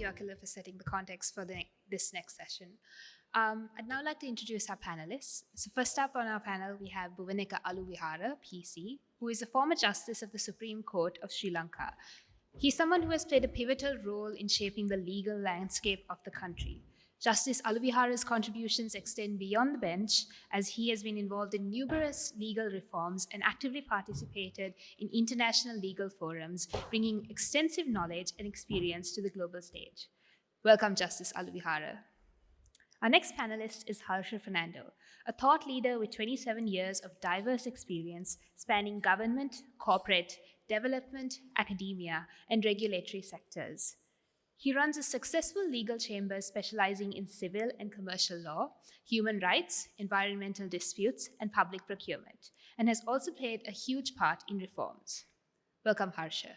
you, Akila, for setting the context for this next session. I'd now like to introduce our panelists. So first up on our panel, we have Justice Aluwihare, PC, who is a former Justice of the Supreme Court of Sri Lanka. He's someone who has played a pivotal role in shaping the legal landscape of the country. Justice Aluwihare's contributions extend beyond the bench, as he has been involved in numerous legal reforms and actively participated in international legal forums, bringing extensive knowledge and experience to the global stage. Welcome, Justice Aluwihare. Our next panelist is Harsha Fernando, a thought leader with 27 years of diverse experience spanning government, corporate, development, academia, and regulatory sectors. He runs a successful legal chamber specializing in civil and commercial law, human rights, environmental disputes, and public procurement, and has also played a huge part in reforms. Welcome, Harsha.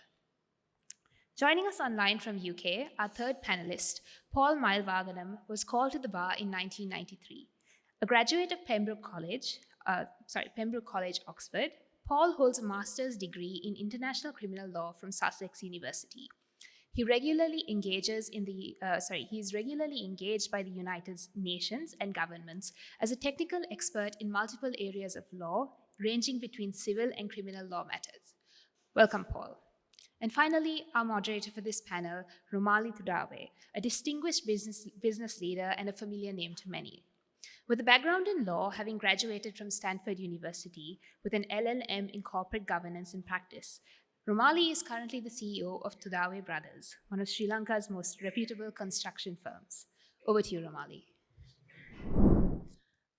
Joining us online from UK, our third panelist, Paul Mylvaganam, was called to the bar in 1993. A graduate of Pembroke College, Oxford, Paul holds a master's degree in international criminal law from Sussex University. He is regularly engaged by the United Nations and governments as a technical expert in multiple areas of law, ranging between civil and criminal law matters. Welcome, Paul. And finally, our moderator for this panel, Romali Tudawe, a distinguished business leader and a familiar name to many. With a background in law, having graduated from Stanford University with an LLM in corporate governance and practice, Romali is currently the CEO of Tudawe Brothers, one of Sri Lanka's most reputable construction firms. Over to you, Romali.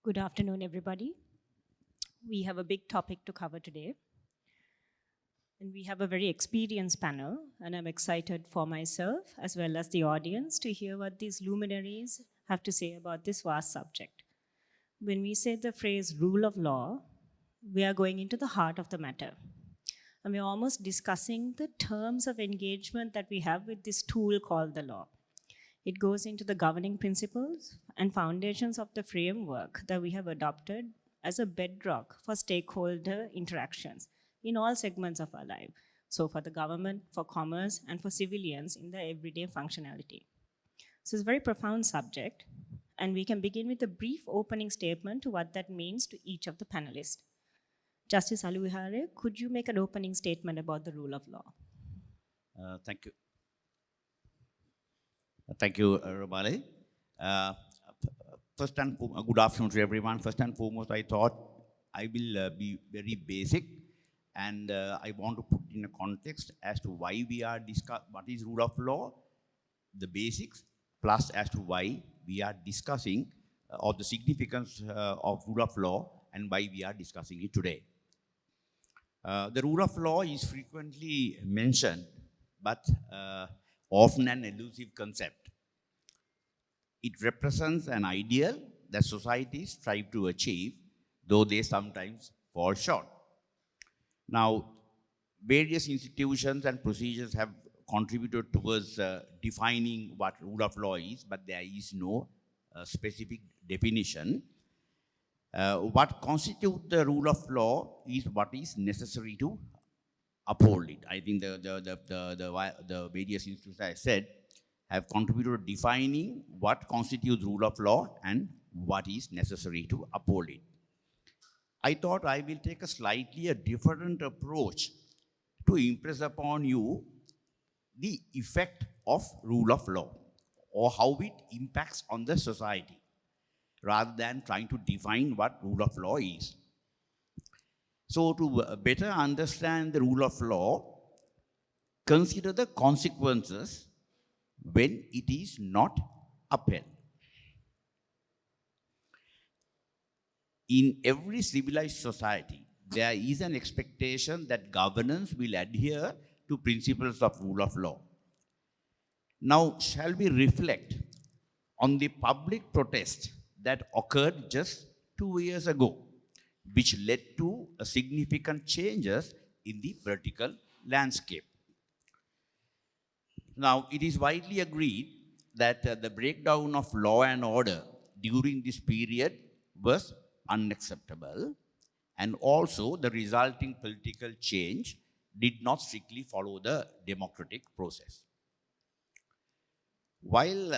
Good afternoon, everybody. We have a big topic to cover today. And we have a very experienced panel, and I'm excited for myself as well as the audience to hear what these luminaries have to say about this vast subject. When we say the phrase rule of law, we are going into the heart of the matter. And we're almost discussing the terms of engagement that we have with this tool called the law. It goes into the governing principles and foundations of the framework that we have adopted as a bedrock for stakeholder interactions in all segments of our life. So for the government, for commerce, and for civilians in their everyday functionality. So it's a very profound subject, and we can begin with a brief opening statement to what that means to each of the panelists. Justice Aluwihare, could you make an opening statement about the rule of law? Thank you. Thank you, Romali. Good afternoon to everyone. First and foremost, I thought I will be very basic, and I want to put in a context as to why we are discussing what is rule of law, the basics, plus as to why we are discussing or the significance of rule of law and why we are discussing it today. The rule of law is frequently mentioned, but often an elusive concept. It represents an ideal that societies strive to achieve, though they sometimes fall short. Now, various institutions and procedures have contributed towards defining what rule of law is, but there is no specific definition. What constitutes the rule of law is what is necessary to uphold it. I think the various institutions I said have contributed to defining what constitutes rule of law and what is necessary to uphold it. I thought I will take a slightly different approach to impress upon you the effect of rule of law or how it impacts on the society, rather than trying to define what rule of law is. So to better understand the rule of law, consider the consequences when it is not upheld. In every civilized society, there is an expectation that governance will adhere to principles of rule of law. Now, shall we reflect on the public protest that occurred just 2 years ago, which led to significant changes in the political landscape? Now, it is widely agreed that the breakdown of law and order during this period was unacceptable, and also the resulting political change did not strictly follow the democratic process. While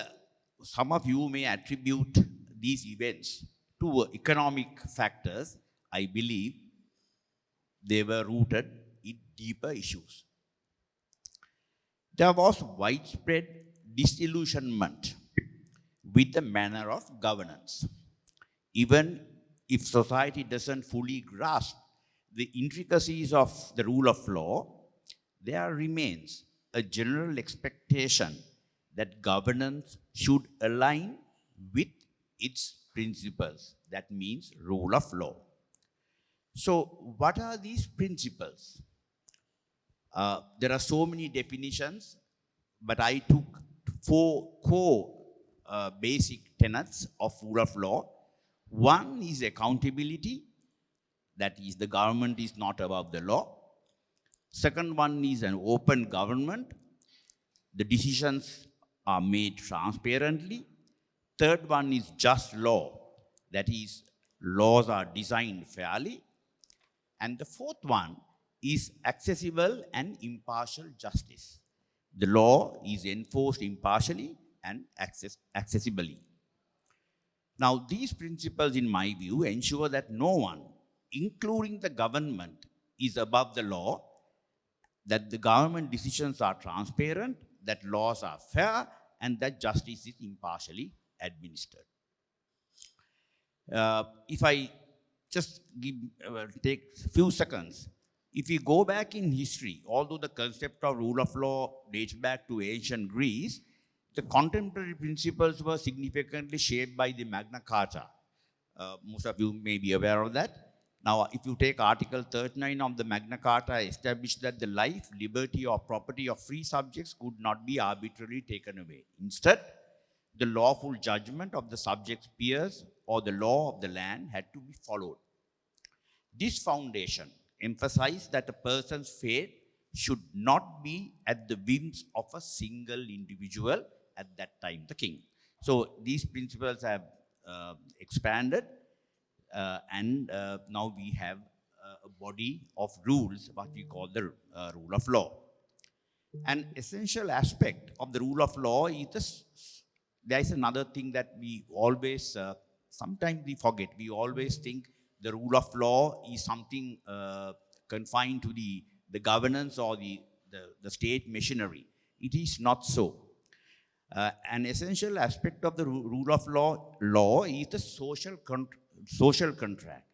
some of you may attribute these events to economic factors, I believe they were rooted in deeper issues. There was widespread disillusionment with the manner of governance. Even if society doesn't fully grasp the intricacies of the rule of law, there remains a general expectation that governance should align with its principles. That means rule of law. So, what are these principles? There are so many definitions, but I took four core basic tenets of rule of law. One is accountability, that is, the government is not above the law. Second one is an open government. The decisions are made transparently. Third one is just law, that is, laws are designed fairly. And the fourth one is accessible and impartial justice. The law is enforced impartially and accessibly. Now, these principles, in my view, ensure that no one, including the government, is above the law, that the government decisions are transparent, that laws are fair, and that justice is impartially administered. If I just take a few seconds, if we go back in history, although the concept of rule of law dates back to ancient Greece, the contemporary principles were significantly shaped by the Magna Carta. Most of you may be aware of that. Now, if you take Article 39 of the Magna Carta, established that the life, liberty, or property of free subjects could not be arbitrarily taken away. Instead, the lawful judgment of the subject's peers or the law of the land had to be followed. This foundation emphasized that a person's fate should not be at the whims of a single individual, at that time the king. So these principles have expanded, and now we have a body of rules, what we call the rule of law. An essential aspect of the rule of law is there is another thing that we always, sometimes we forget. We always think the rule of law is something confined to the governance or the state machinery. It is not so. An essential aspect of the rule of law is the social contract.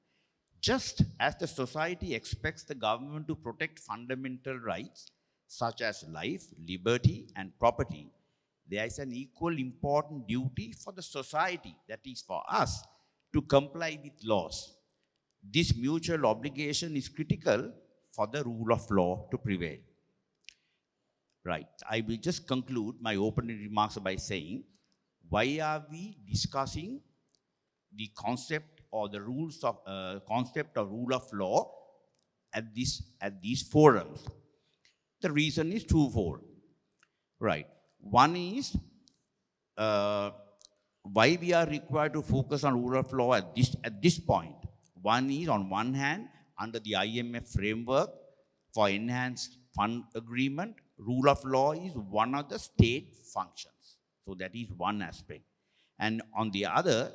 Just as the society expects the government to protect fundamental rights such as life, liberty, and property, there is an equal important duty for the society, that is for us, to comply with laws. This mutual obligation is critical for the rule of law to prevail. Right. I will just conclude my opening remarks by saying, why are we discussing the concept or the rules of concept of rule of law at these forums? The reason is twofold. Right. One is why we are required to focus on rule of law at this point. One is, on one hand, under the IMF framework for enhanced fund agreement, rule of law is one of the state functions. So that is one aspect. And on the other,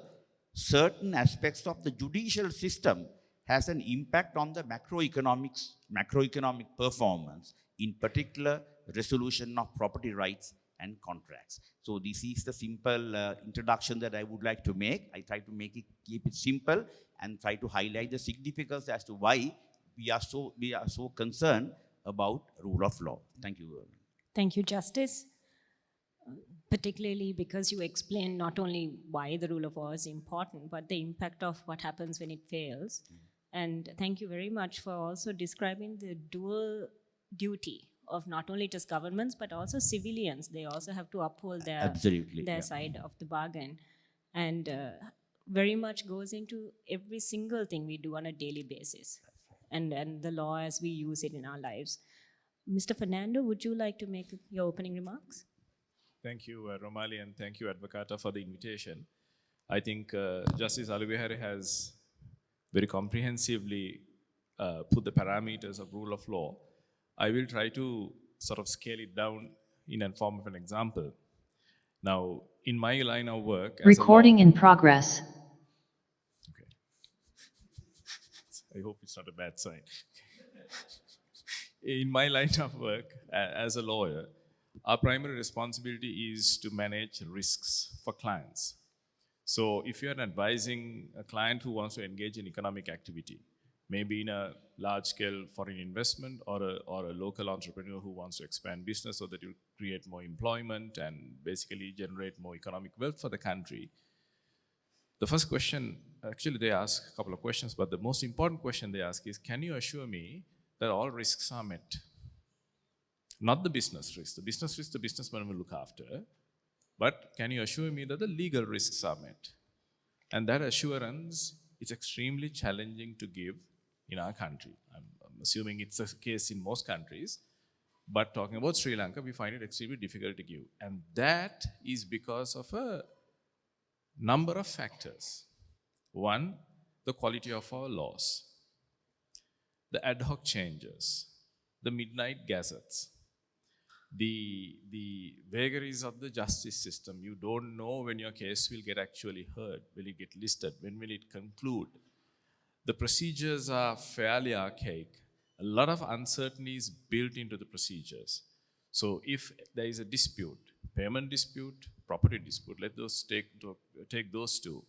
certain aspects of the judicial system has an impact on the macroeconomic performance, in particular resolution of property rights and contracts. So this is the simple introduction that I would like to make. I try to keep it simple and try to highlight the significance as to why we are so concerned about rule of law. Thank you. Thank you, Justice. Particularly because you explained not only why the rule of law is important, but the impact of what happens when it fails. And thank you very much for also describing the dual duty of not only just governments, but also civilians. They also have to uphold their side of the bargain. And very much goes into every single thing we do on a daily basis, and the law as we use it in our lives. Mr. Fernando, would you like to make your opening remarks? Thank you, Romali, and thank you, Advocata, for the invitation. I think Justice Aluwihare has very comprehensively put the parameters of rule of law. I will try to sort of scale it down in a form of an example. Now, in my line of work, Recording in progress. Okay. I hope it's not a bad sign. In my line of work as a lawyer, our primary responsibility is to manage risks for clients. So if you're advising a client who wants to engage in economic activity, maybe in a large-scale foreign investment or a local entrepreneur who wants to expand business so that you create more employment and basically generate more economic wealth for the country, the first question, actually they ask a couple of questions, but the most important question they ask is, can you assure me that all risks are met? Not the business risk. The business risk, the businessman will look after. But can you assure me that the legal risks are met? And that assurance is extremely challenging to give in our country. I'm assuming it's the case in most countries. But talking about Sri Lanka, we find it extremely difficult to give. And that is because of a number of factors. One, the quality of our laws, the ad hoc changes, the midnight gazettes, the vagaries of the justice system. You don't know when your case will get actually heard, will it get listed, when will it conclude. The procedures are fairly archaic. A lot of uncertainty is built into the procedures. So if there is a dispute, payment dispute, property dispute, let those take those two.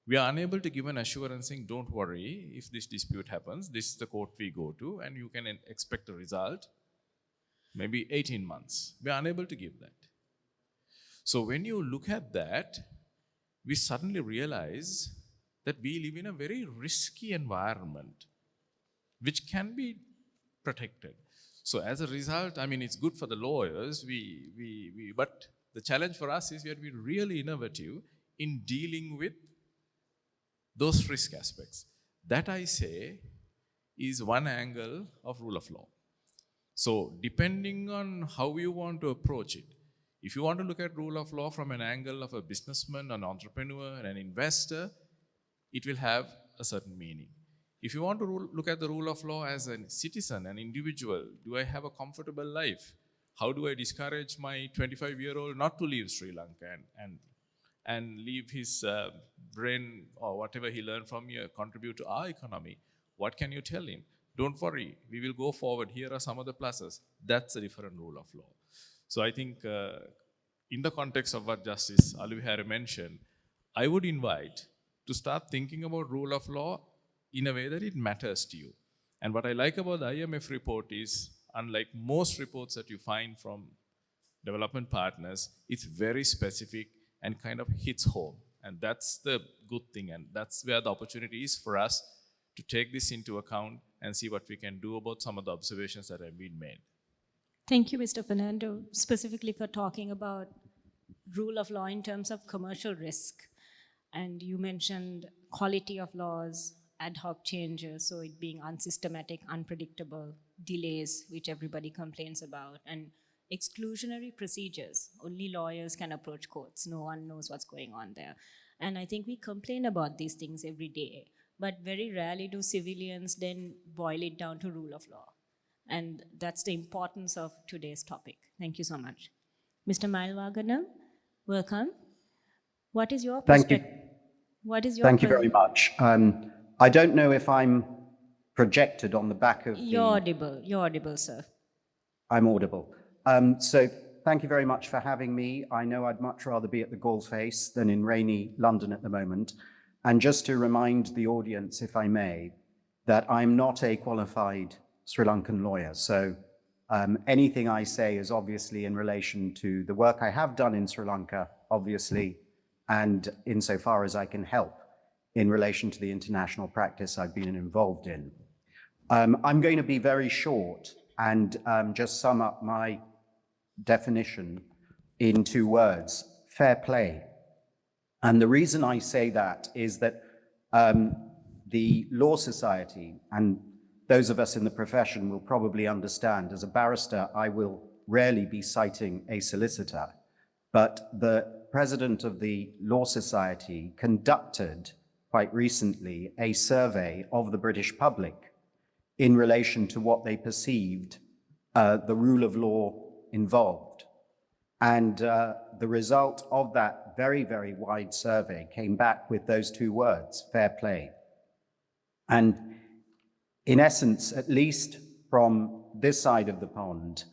We are unable to give an assurance saying, don't worry, if this dispute happens, this is the court we go to, and you can expect a result, maybe 18 months. We are unable to give that. So when you look at that, we suddenly realize that we live in a very risky environment, which can be protected. So as a result, I mean, it's good for the lawyers, but the challenge for us is we have to be really innovative in dealing with those risk aspects. That, I say, is one angle of rule of law. So depending on how you want to approach it, if you want to look at rule of law from an angle of a businessman, an entrepreneur, an investor, it will have a certain meaning. If you want to look at the rule of law as a citizen, an individual, do I have a comfortable life? How do I discourage my 25-year-old not to leave Sri Lanka and leave his brain or whatever he learned from you, contribute to our economy? What can you tell him? Don't worry, we will go forward. Here are some of the pluses. That's a different rule of law. So I think in the context of what Justice Aluwihare mentioned, I would invite to start thinking about rule of law in a way that it matters to you. And what I like about the IMF report is, unlike most reports that you find from development partners, it's very specific and kind of hits home. And that's the good thing, and that's where the opportunity is for us to take this into account and see what we can do about some of the observations that have been made. Thank you, Mr. Fernando, specifically for talking about rule of law in terms of commercial risk. And you mentioned quality of laws, ad hoc changes, so it being unsystematic, unpredictable, delays, which everybody complains about, and exclusionary procedures. Only lawyers can approach courts. No one knows what's going on there. And I think we complain about these things every day, but very rarely do civilians then boil it down to rule of law. And that's the importance of today's topic. Thank you so much. Mr. Mylvaganam, welcome. What is your perspective? Thank you very much. I don't know if I'm projected on the back of You're audible. You're audible, sir. I'm audible. So thank you very much for having me. I know I'd much rather be at the Galface than in rainy London at the moment. And just to remind the audience, if I may, that I'm not a qualified Sri Lankan lawyer. So anything I say is obviously in relation to the work I have done in Sri Lanka, obviously, and insofar as I can help in relation to the international practice I've been involved in. I'm going to be very short and just sum up my definition in 2 words: fair play. And the reason I say that is that the Law Society, and those of us in the profession will probably understand, as a barrister, I will rarely be citing a solicitor, but the president of the Law Society conducted quite recently a survey of the British public in relation to what they perceived the rule of law involved. And the result of that very, very wide survey came back with those two words, fair play. And in essence, at least from this side of the pond,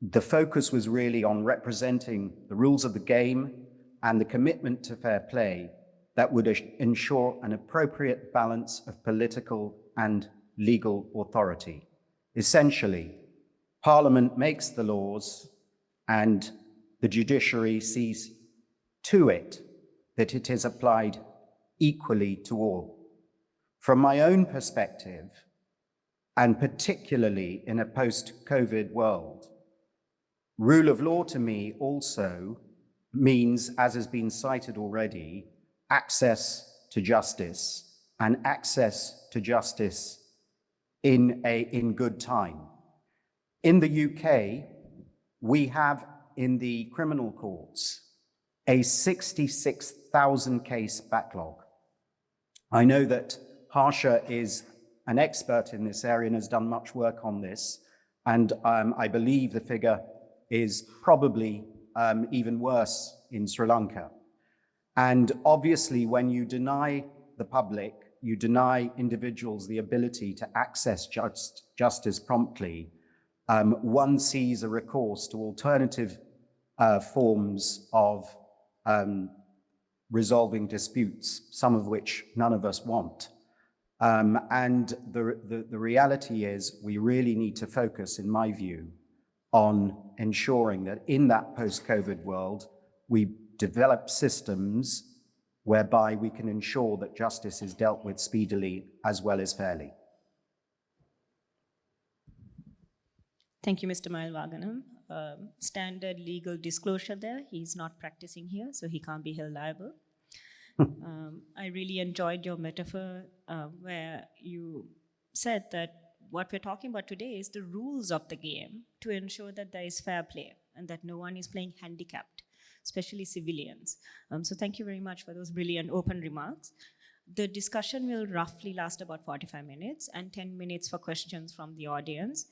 the focus was really on representing the rules of the game and the commitment to fair play that would ensure an appropriate balance of political and legal authority. Essentially, Parliament makes the laws and the judiciary sees to it that it is applied equally to all. From my own perspective, and particularly in a post-COVID world, rule of law to me also means, as has been cited already, access to justice, and access to justice in good time. In the UK, we have in the criminal courts a 66,000 case backlog. I know that Harsha is an expert in this area and has done much work on this, and I believe the figure is probably even worse in Sri Lanka. And obviously, when you deny the public, you deny individuals the ability to access justice promptly, one sees a recourse to alternative forms of resolving disputes, some of which none of us want. And the reality is we really need to focus, in my view, on ensuring that in that post-COVID world, we develop systems whereby we can ensure that justice is dealt with speedily as well as fairly. Thank you, Mr. Mylvaganam. Standard legal disclosure there. He's not practicing here, so he can't be held liable. I really enjoyed your metaphor where you said that what we're talking about today is the rules of the game to ensure that there is fair play and that no one is playing handicapped, especially civilians. So thank you very much for those brilliant open remarks. The discussion will roughly last about 45 minutes and 10 minutes for questions from the audience.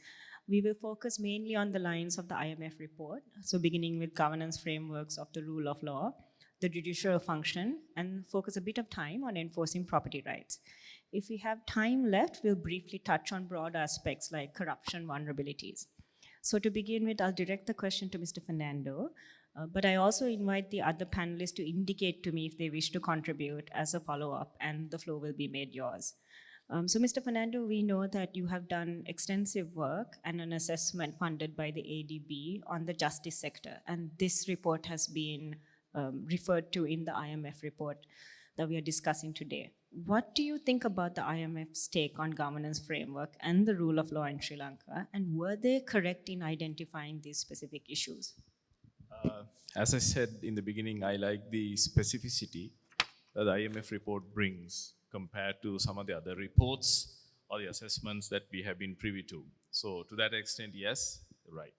We will focus mainly on the lines of the IMF report, so beginning with governance frameworks of the rule of law, the judicial function, and focus a bit of time on enforcing property rights. If we have time left, we'll briefly touch on broad aspects like corruption vulnerabilities. So to begin with, I'll direct the question to Mr. Fernando, but I also invite the other panelists to indicate to me if they wish to contribute as a follow-up, and the floor will be made yours. So Mr. Fernando, we know that you have done extensive work and an assessment funded by the ADB on the justice sector, and this report has been referred to in the IMF report that we are discussing today. What do you think about the IMF's take on governance framework and the rule of law in Sri Lanka, and were they correct in identifying these specific issues? As I said in the beginning, I like the specificity that the IMF report brings compared to some of the other reports or the assessments that we have been privy to. So to that extent, yes, right.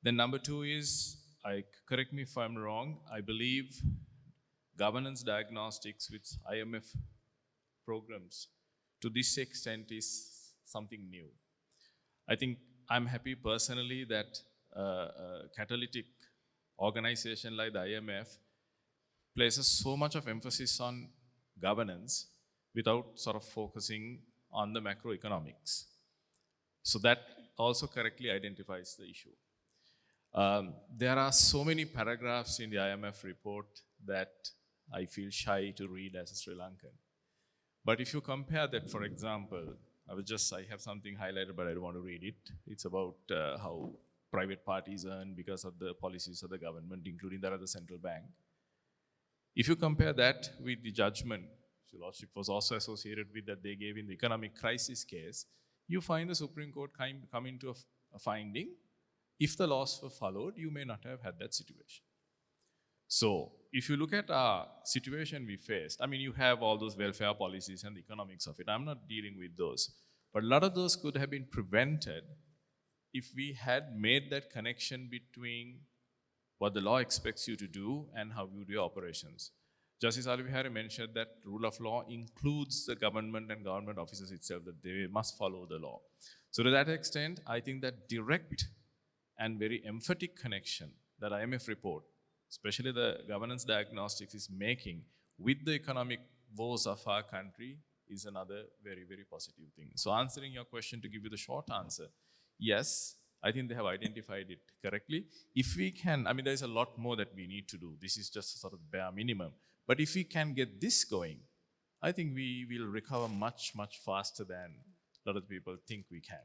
Then number two is, correct me if I'm wrong, I believe governance diagnostics with IMF programs to this extent is something new. I think I'm happy personally that a catalytic organization like the IMF places so much of emphasis on governance without sort of focusing on the macroeconomics. So that also correctly identifies the issue. There are so many paragraphs in the IMF report that I feel shy to read as a Sri Lankan. But if you compare that, for example, I have something highlighted, but I don't want to read it. It's about how private parties earn because of the policies of the government, including that of the central bank. If you compare that with the judgment, Your Lordship was also associated with that they gave in the economic crisis case, you find the Supreme Court coming to a finding, if the laws were followed, you may not have had that situation. So if you look at our situation we faced, I mean, you have all those welfare policies and the economics of it. I'm not dealing with those. But a lot of those could have been prevented if we had made that connection between what the law expects you to do and how you do your operations. Justice Aluwihare mentioned that rule of law includes the government and government officers itself, that they must follow the law. So to that extent, I think that direct and very emphatic connection that IMF report, especially the governance diagnostics, is making with the economic woes of our country is another very, very positive thing. So answering your question, to give you the short answer, yes, I think they have identified it correctly. If we can, I mean, there's a lot more that we need to do. This is just a sort of bare minimum. But if we can get this going, I think we will recover much, much faster than a lot of people think we can.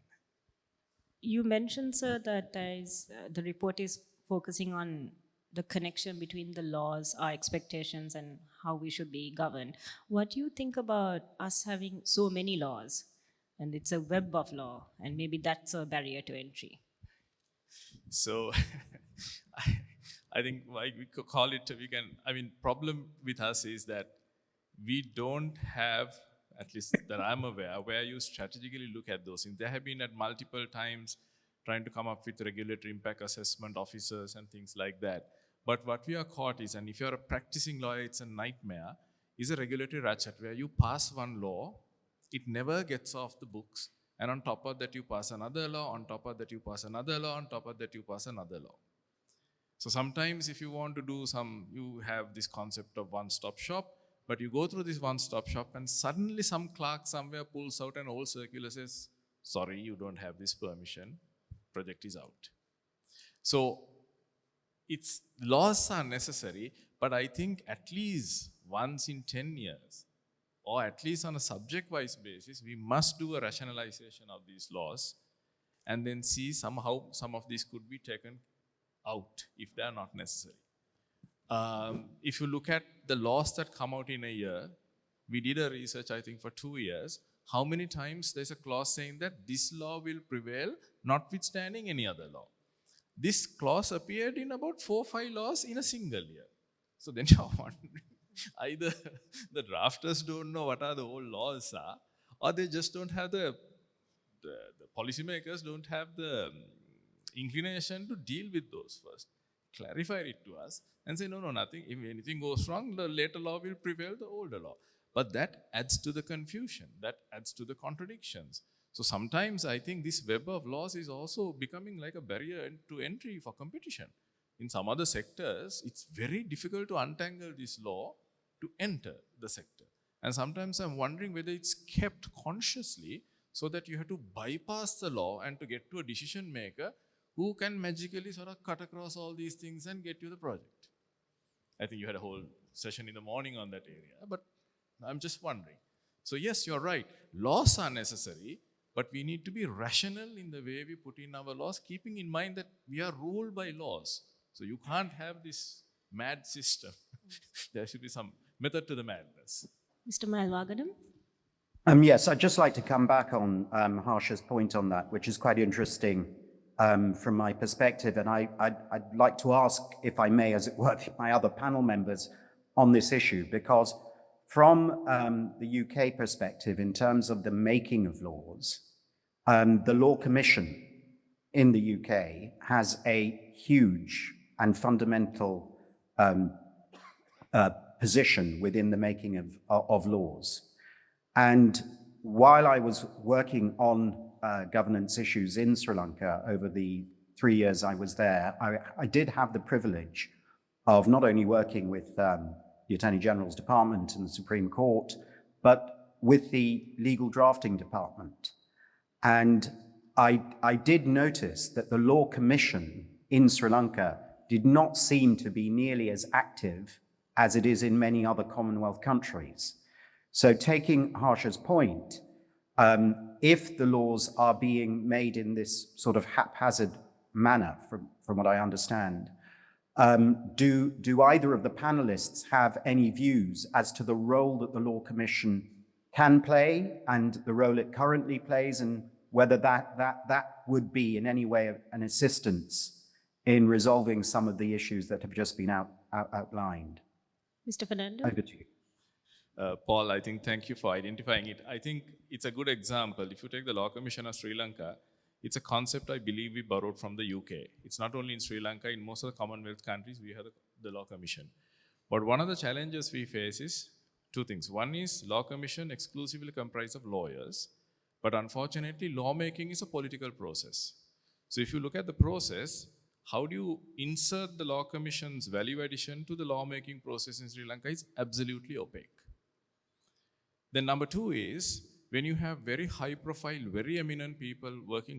You mentioned, sir, that the report is focusing on the connection between the laws, our expectations, and how we should be governed. What do you think about us having so many laws? And it's a web of law, and maybe that's a barrier to entry. So I think why we could call it, problem with us is that we don't have, at least that I'm aware, where you strategically look at those things. There have been at multiple times trying to come up with regulatory impact assessment officers and things like that. But what we are caught is, and if you're a practicing lawyer, it's a nightmare, is a regulatory ratchet where you pass one law, it never gets off the books, and on top of that you pass another law, on top of that you pass another law, on top of that you pass another law. So sometimes if you want to do you have this concept of one-stop shop, but you go through this one-stop shop and suddenly some clerk somewhere pulls out an old circular, says, sorry, you don't have this permission, project is out. So laws are necessary, but I think at least once in 10 years, or at least on a subject-wise basis, we must do a rationalization of these laws and then see somehow some of these could be taken out if they are not necessary. If you look at the laws that come out in a year, we did a research, I think, for 2 years. How many times there's a clause saying that this law will prevail, notwithstanding any other law? This clause appeared in about 4 or 5 laws in a single year. So then you're wondering, either the drafters don't know what are the old laws are, or they just don't have the policymakers don't have the inclination to deal with those first. Clarify it to us and say, no, nothing. If anything goes wrong, the later law will prevail the older law. But that adds to the confusion. That adds to the contradictions. So sometimes I think this web of laws is also becoming like a barrier to entry for competition. In some other sectors, it's very difficult to untangle this law to enter the sector. And sometimes I'm wondering whether it's kept consciously so that you have to bypass the law and to get to a decision maker who can magically sort of cut across all these things and get you the project. I think you had a whole session in the morning on that area, but I'm just wondering. So yes, you're right. Laws are necessary, but we need to be rational in the way we put in our laws, keeping in mind that we are ruled by laws. So you can't have this mad system. There should be some method to the madness. Mr. Mylvaganam? Yes, I'd just like to come back on Harsha's point on that, which is quite interesting from my perspective. And I'd like to ask, if I may, as it were, my other panel members on this issue, because from the UK perspective, in terms of the making of laws, the Law Commission in the UK has a huge and fundamental position within the making of laws. And while I was working on governance issues in Sri Lanka over the 3 years I was there, I did have the privilege of not only working with the Attorney General's Department and the Supreme Court, but with the Legal Drafting Department. And I did notice that the Law Commission in Sri Lanka did not seem to be nearly as active as it is in many other Commonwealth countries. So taking Harsha's point, if the laws are being made in this sort of haphazard manner, from what I understand, do either of the panelists have any views as to the role that the Law Commission can play and the role it currently plays, and whether that would be in any way an assistance in resolving some of the issues that have just been outlined? Mr. Fernando? Over to you. Paul, I think thank you for identifying it. I think it's a good example. If you take the Law Commission of Sri Lanka, it's a concept I believe we borrowed from the UK. It's not only in Sri Lanka, in most of the Commonwealth countries, we have the Law Commission. But one of the challenges we face is 2 things. One is Law Commission exclusively comprised of lawyers, but unfortunately, lawmaking is a political process. So if you look at the process, how do you insert the Law Commission's value addition to the lawmaking process in Sri Lanka is absolutely opaque. Then number two is, when you have very high profile, very eminent people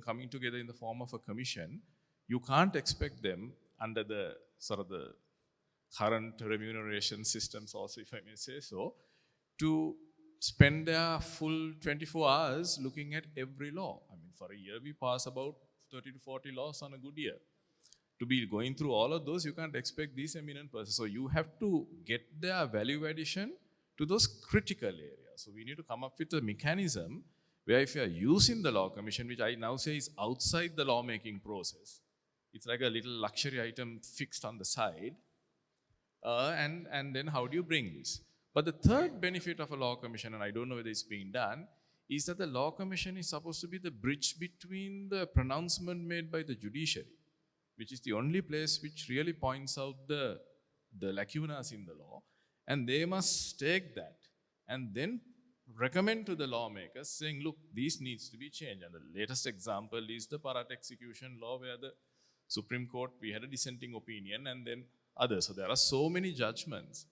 coming together in the form of a commission, you can't expect them under the sort of the current remuneration systems also, if I may say so, to spend their full 24 hours looking at every law. I mean, for a year we pass about 30 to 40 laws on a good year. To be going through all of those, you can't expect these eminent persons. So you have to get their value addition to those critical areas. So we need to come up with a mechanism where if you are using the Law Commission, which I now say is outside the lawmaking process, it's like a little luxury item fixed on the side, and then how do you bring this? But the third benefit of a Law Commission, and I don't know whether it's being done, is that the Law Commission is supposed to be the bridge between the pronouncement made by the judiciary, which is the only place which really points out the lacunas in the law, and they must take that and then recommend to the lawmakers saying, look, this needs to be changed. And the latest example is the Parat execution law, where the Supreme Court, we had a dissenting opinion and then others. So there are so many judgments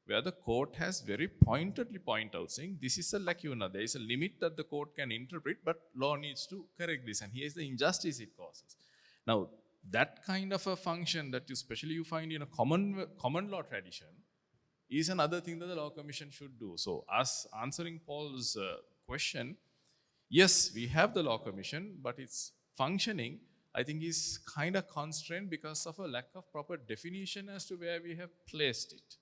where the court has very pointedly point out saying, this is a lacuna, there is a limit that the court can interpret, but law needs to correct this. And here's the injustice it causes. Now, that kind of a function that especially you find in a common law tradition is another thing that the Law Commission should do. So us answering Paul's question, yes, we have the Law Commission, but its functioning, I think, is kind of constrained because of a lack of proper definition as to where we have placed it.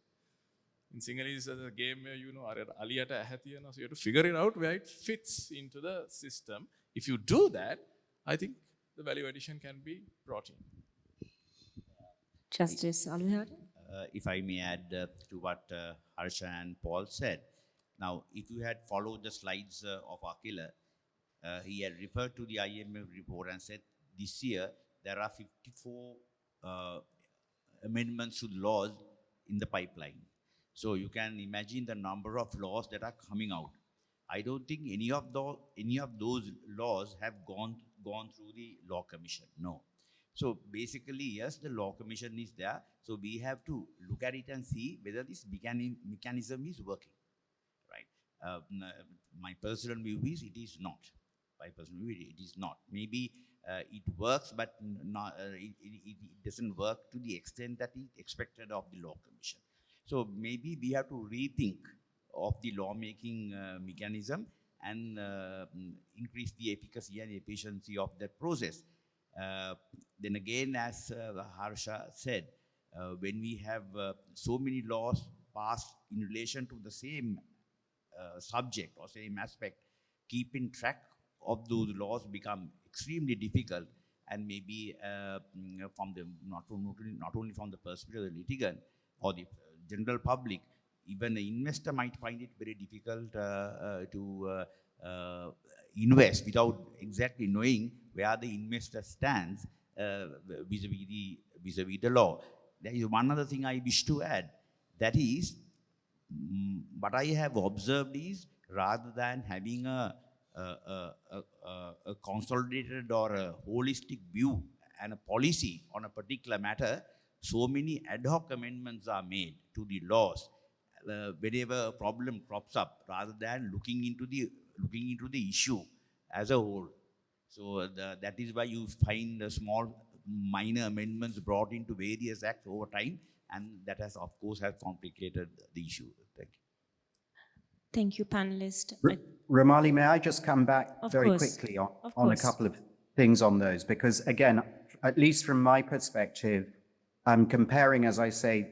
In Sinhalese, there's a game where, you know, aliyata ahathiyana, so you have to figure it out where it fits into the system. If you do that, I think the value addition can be brought in. Justice Aluwihare? If I may add to what Harsha and Paul said. Now, if you had followed the slides of Akila, he had referred to the IMF report and said this year there are 54 amendments to laws in the pipeline. So you can imagine the number of laws that are coming out. I don't think any of those laws have gone through the Law Commission. No. So basically, yes, the Law Commission is there. So we have to look at it and see whether this mechanism is working, right? My personal view is it is not. My personal view, it is not. Maybe it works, but not, it doesn't work to the extent that is expected of the Law Commission. So maybe we have to rethink of the lawmaking mechanism and increase the efficacy and efficiency of that process. Then again, as Harsha said, when we have so many laws passed in relation to the same subject or same aspect, keeping track of those laws become extremely difficult, and maybe from the not only from the perspective of the litigant or the general public, even the investor might find it very difficult to invest without exactly knowing where the investor stands vis-a-vis the law. There is one other thing I wish to add. That is, what I have observed is, rather than having a consolidated or a holistic view and a policy on a particular matter, so many ad hoc amendments are made to the laws whenever a problem crops up, rather than looking into the issue as a whole. So that is why you find small minor amendments brought into various acts over time, and that has, of course, complicated the issue. Thank you. Thank you, panelists. Romali, may I just come back very course. quickly on a couple of things on those? Because again, at least from my perspective, I'm comparing, as I say,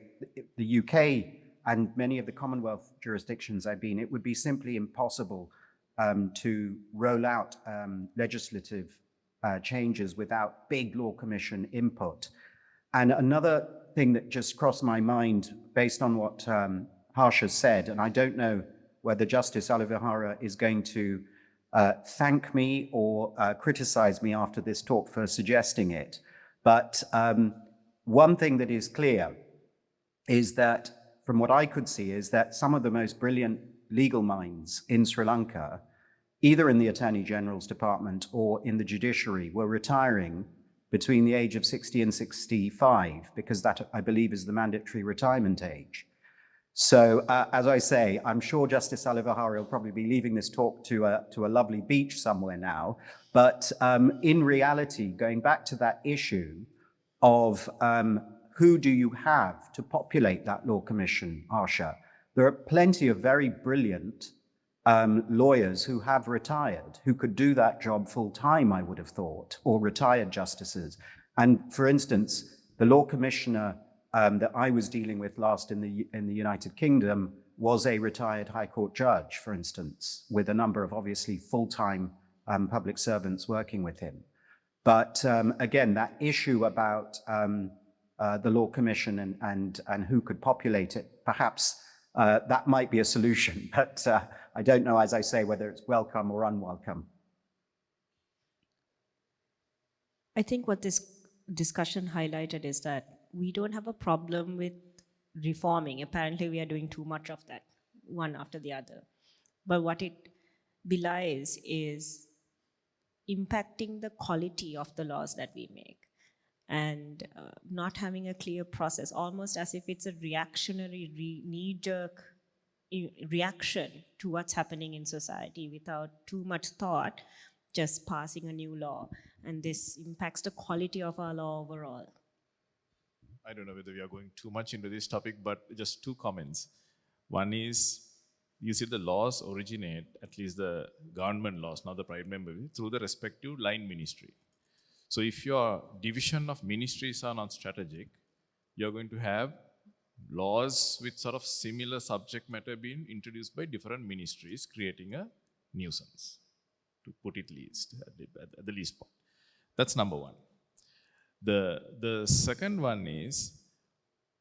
the UK and many of the Commonwealth jurisdictions I've been, it would be simply impossible to roll out legislative changes without big Law Commission input. And another thing that just crossed my mind based on what Harsha said, and I don't know whether Justice Aluwihare is going to thank me or criticize me after this talk for suggesting it, but one thing that is clear is that, from what I could see, is that some of the most brilliant legal minds in Sri Lanka, either in the Attorney General's department or in the judiciary, were retiring between the age of 60 and 65, because that, I believe, is the mandatory retirement age. So, as I say, I'm sure Justice Aluwihare will probably be leaving this talk to a lovely beach somewhere now. But in reality, going back to that issue of who do you have to populate that law commission, Harsha? There are plenty of very brilliant lawyers who have retired, who could do that job full time, I would have thought, or retired justices. And for instance, the law commissioner that I was dealing with last in the United Kingdom was a retired High Court judge, for instance, with a number of obviously full-time public servants working with him. But again, that issue about the Law Commission and who could populate it, perhaps that might be a solution, but I don't know, as I say, whether it's welcome or unwelcome. I think what this discussion highlighted is that we don't have a problem with reforming. Apparently, we are doing too much of that, one after the other. But what it belies is impacting the quality of the laws that we make and not having a clear process, almost as if it's a reactionary, knee-jerk reaction to what's happening in society without too much thought, just passing a new law. And this impacts the quality of our law overall. I don't know whether we are going too much into this topic, but just two comments. One is, you see the laws originate, at least the government laws, not the private member, through the respective line ministry. So if your division of ministries are not strategic, you're going to have laws with sort of similar subject matter being introduced by different ministries, creating a nuisance, to put it least, at the least point. That's number one. The second one is,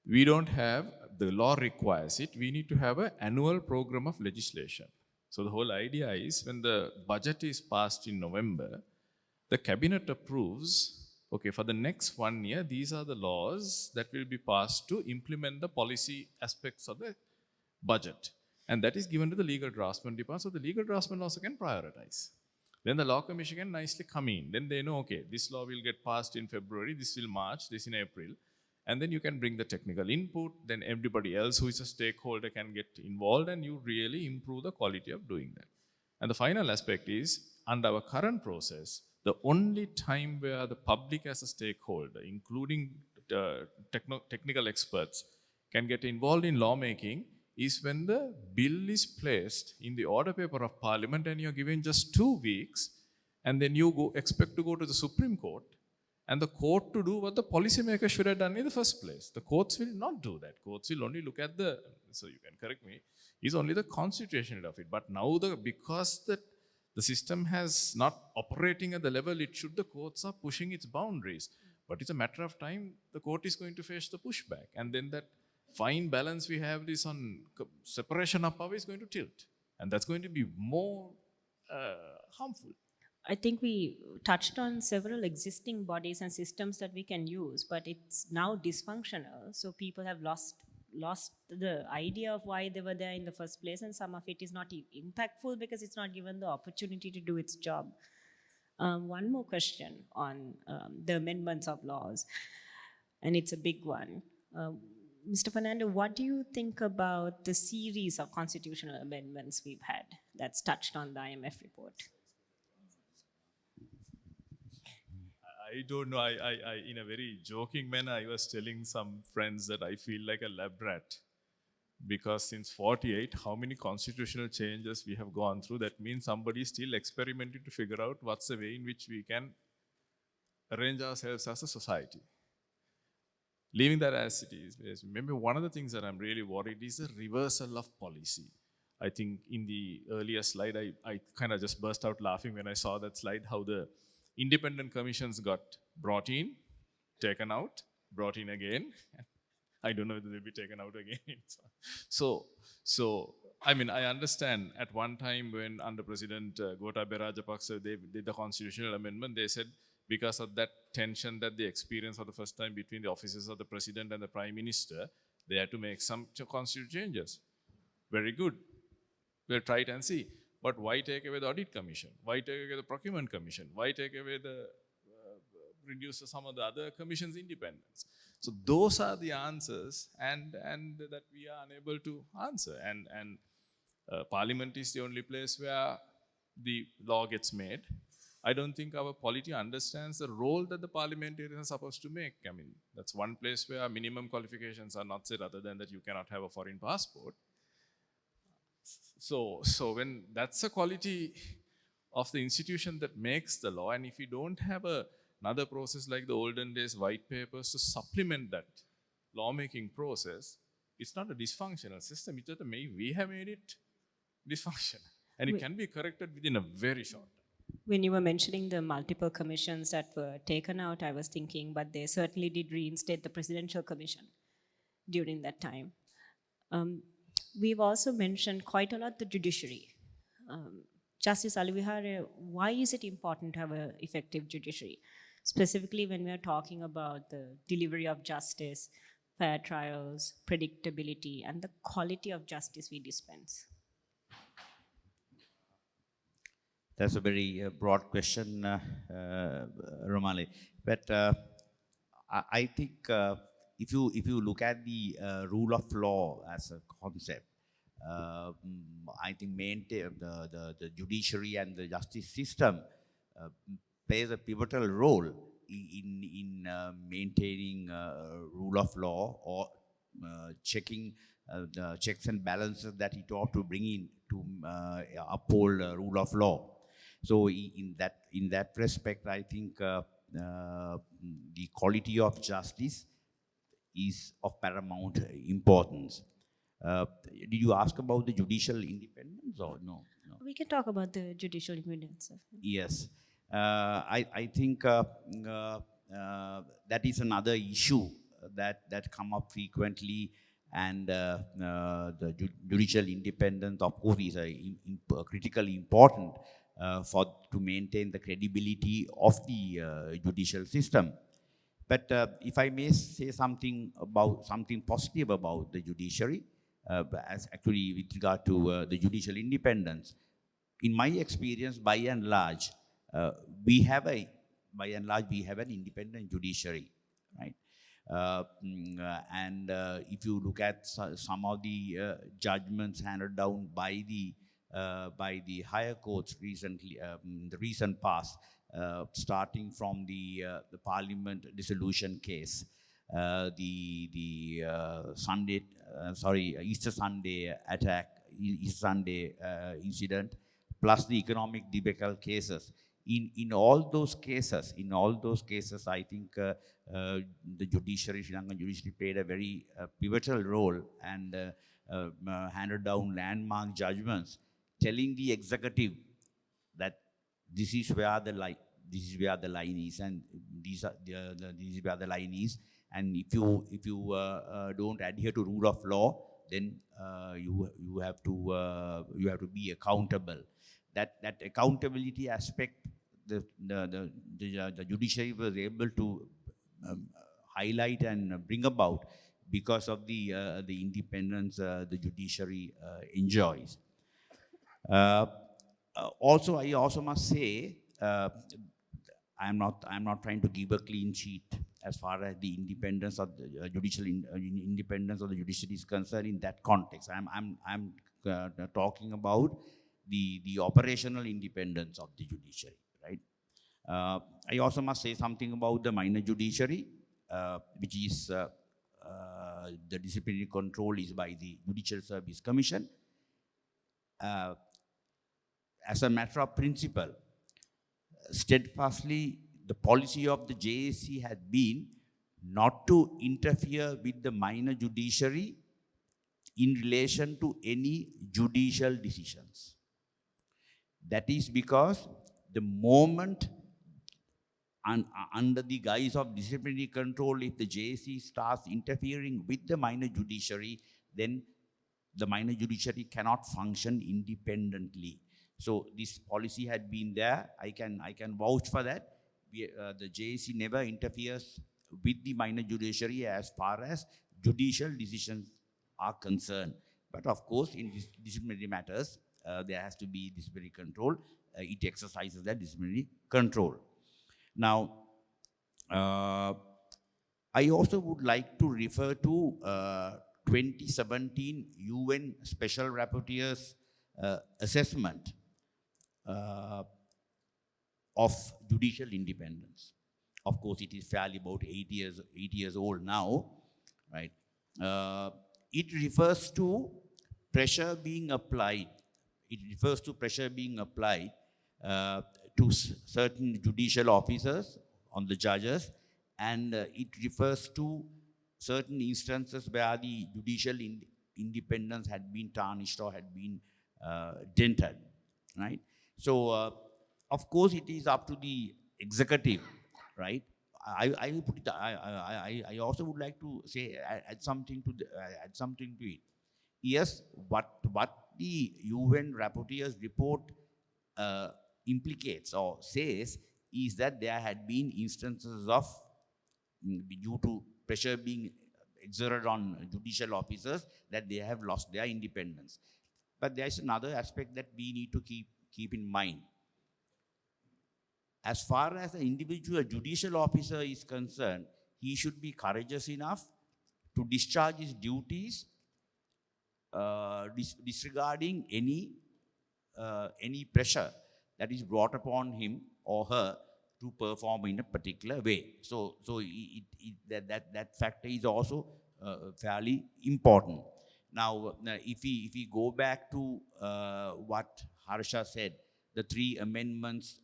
we don't have, the law requires it, we need to have an annual program of legislation. So the whole idea is, when the budget is passed in November, the cabinet approves, okay, for the next 1 year, these are the laws that will be passed to implement the policy aspects of the budget. And that is given to the legal draftsman department, so the legal draftsman also can prioritize. Then the law commission can nicely come in. Then they know, okay, this law will get passed in February, this will March, this in April. And then you can bring the technical input, then everybody else who is a stakeholder can get involved, and you really improve the quality of doing that. And the final aspect is, under our current process, the only time where the public as a stakeholder, including technical experts, can get involved in lawmaking is when the bill is placed in the order paper of Parliament and you're given just 2 weeks, and then you expect to go to the Supreme Court and the court to do what the policymaker should have done in the first place. The courts will not do that. Courts will only look at the, so you can correct me, is only the constitution of it. But now because the system has not operating at the level it should, the courts are pushing its boundaries. But it's a matter of time, the court is going to face the pushback. And then that fine balance we have this on separation of power is going to tilt. And that's going to be more harmful. I think we touched on several existing bodies and systems that we can use, but it's now dysfunctional. So people have lost the idea of why they were there in the first place, and some of it is not impactful because it's not given the opportunity to do its job. One more question on the amendments of laws, and it's a big one. Mr. Fernando, what do you think about the series of constitutional amendments we've had that's touched on the IMF report? I don't know. I in a very joking manner, I was telling some friends that I feel like a lab rat. Because since 48, how many constitutional changes we have gone through? That means somebody is still experimenting to figure out what's the way in which we can arrange ourselves as a society. Leaving that as it is, maybe one of the things that I'm really worried is the reversal of policy. I think in the earlier slide, I kind of just burst out laughing when I saw that slide, how the independent commissions got brought in, taken out, brought in again. I don't know whether they'll be taken out again. So I mean, I understand at one time when under President Gotabaya Rajapaksa, they did the constitutional amendment, they said because of that tension that they experienced for the first time between the offices of the President and the Prime Minister, they had to make some constitutional changes. Very good. We'll try it and see. But why take away the Audit Commission? Why take away the Procurement Commission? Why take away the reduces some of the other commissions' independence. So those are the answers, and that we are unable to answer. And Parliament is the only place where the law gets made. I don't think our polity understands the role that the parliamentarians are supposed to make. I mean, that's one place where minimum qualifications are not set, other than that you cannot have a foreign passport. So when that's a quality of the institution that makes the law, and if you don't have another process like the olden days white papers to supplement that lawmaking process, it's not a dysfunctional system. It's that we have made it dysfunctional. And it can be corrected within a very short time. When you were mentioning the multiple commissions that were taken out, I was thinking, but they certainly did reinstate the Presidential Commission during that time. We've also mentioned quite a lot the judiciary. Justice Aluwihare, why is it important to have an effective judiciary? Specifically when we're talking about the delivery of justice, fair trials, predictability, and the quality of justice we dispense. That's a very broad question, Romali. But I think if you look at the rule of law as a concept, I think the judiciary and the justice system plays a pivotal role in maintaining rule of law, or checking the checks and balances that it ought to bring in to uphold rule of law. So in that respect, I think the quality of justice is of paramount importance. Did you ask about the judicial independence or no? We can talk about the judicial independence. Yes. I think that is another issue that come up frequently, and the judicial independence, of course, is critically important to maintain the credibility of the judicial system. But if I may say something positive about the judiciary, as actually with regard to the judicial independence, in my experience, by and large, we have an independent judiciary, right? And if you look at some of the judgments handed down by the higher courts recently, the recent past, starting from the Parliament dissolution case, the Easter Sunday attack, Easter Sunday incident, plus the economic debacle cases. In all those cases, I think the judiciary, Sri Lankan judiciary, played a very pivotal role and handed down landmark judgments, telling the executive that this is where the line is, and this is where the line is, and if you don't adhere to rule of law, then you have to be accountable. That accountability aspect, the judiciary was able to highlight and bring about because of the independence the judiciary enjoys. I also must say, I'm not trying to give a clean sheet as far as the independence of the judicial independence of the judiciary is concerned in that context. I'm talking about the operational independence of the judiciary, right? I also must say something about the minor judiciary, which is the disciplinary control is by the Judicial Service Commission. As a matter of principle, steadfastly, the policy of the JSC had been not to interfere with the minor judiciary in relation to any judicial decisions. That is because the moment under the guise of disciplinary control, if the JSC starts interfering with the minor judiciary, then the minor judiciary cannot function independently. So this policy had been there. I can vouch for that. The JSC never interferes with the minor judiciary as far as judicial decisions are concerned. But of course, in disciplinary matters, there has to be disciplinary control. It exercises that disciplinary control. Now, I also would like to refer to 2017 UN Special Rapporteur's assessment of judicial independence. Of course, it is fairly about 8 years old now, right? It refers to pressure being applied. It refers to pressure being applied to certain judicial officers on the judges, and it refers to certain instances where the judicial independence had been tarnished or had been dented, right? So, of course, it is up to the executive, right? I will put it. I also would like to say add something to it. Yes, what the UN rapporteur's report implicates or says is that there had been instances of, due to pressure being exerted on judicial officers, that they have lost their independence. But there is another aspect that we need to keep in mind. As far as the individual judicial officer is concerned, he should be courageous enough to discharge his duties disregarding any pressure that is brought upon him or her to perform in a particular way. So that factor is also fairly important. Now, if we go back to what Harsha said, the three amendments,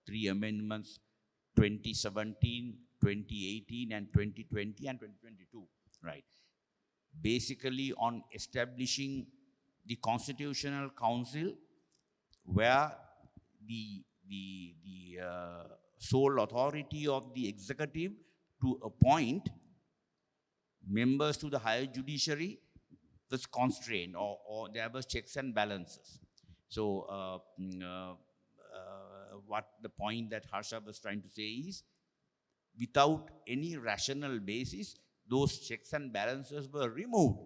2017, 2018, and 2020 and 2022, right? Basically on establishing the Constitutional Council, where the sole authority of the executive to appoint members to the higher judiciary was constrained, or there was checks and balances. So what the point that Harsha was trying to say is, without any rational basis, those checks and balances were removed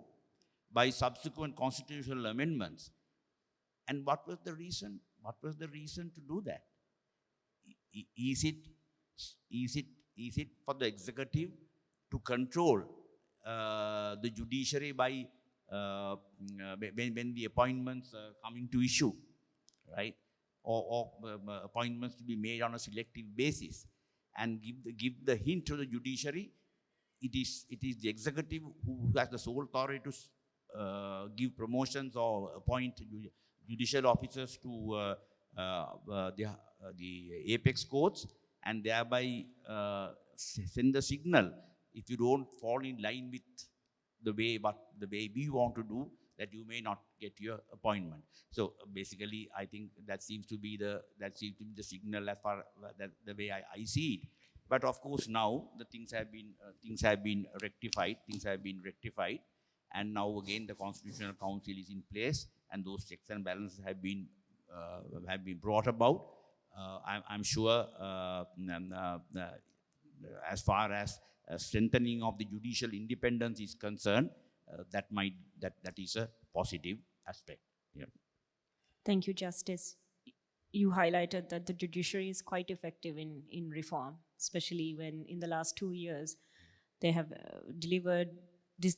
by subsequent constitutional amendments. And what was the reason? What was the reason to do that? Is it for the executive to control the judiciary by when the appointments come into issue, right? Or appointments to be made on a selective basis, and give the hint to the judiciary? It is the executive who has the sole authority to give promotions or appoint judicial officers to the apex courts, and thereby send the signal: if you don't fall in line with the way we want to do, that you may not get your appointment. So basically, I think that seems to be the signal as far that the way I see it. But of course, now the things have been rectified, and now again the Constitutional Council is in place, and those checks and balances have been brought about. I'm sure as far as strengthening of the judicial independence is concerned, that is a positive aspect. Yeah. Thank you, Justice. You highlighted that the judiciary is quite effective in reform, especially when in the last 2 years they have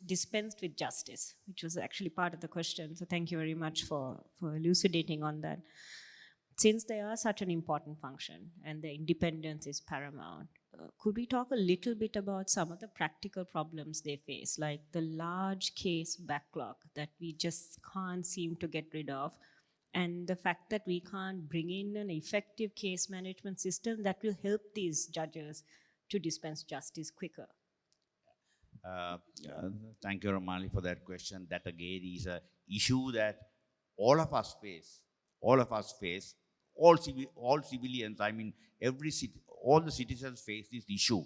dispensed with justice, which was actually part of the question. So thank you very much for elucidating on that. Since they are such an important function and their independence is paramount, could we talk a little bit about some of the practical problems they face, like the large case backlog that we just can't seem to get rid of, and the fact that we can't bring in an effective case management system that will help these judges to dispense justice quicker? Thank you, Romali, for that question. That again is an issue that all of us face. All civilians, I mean, all the citizens face this issue.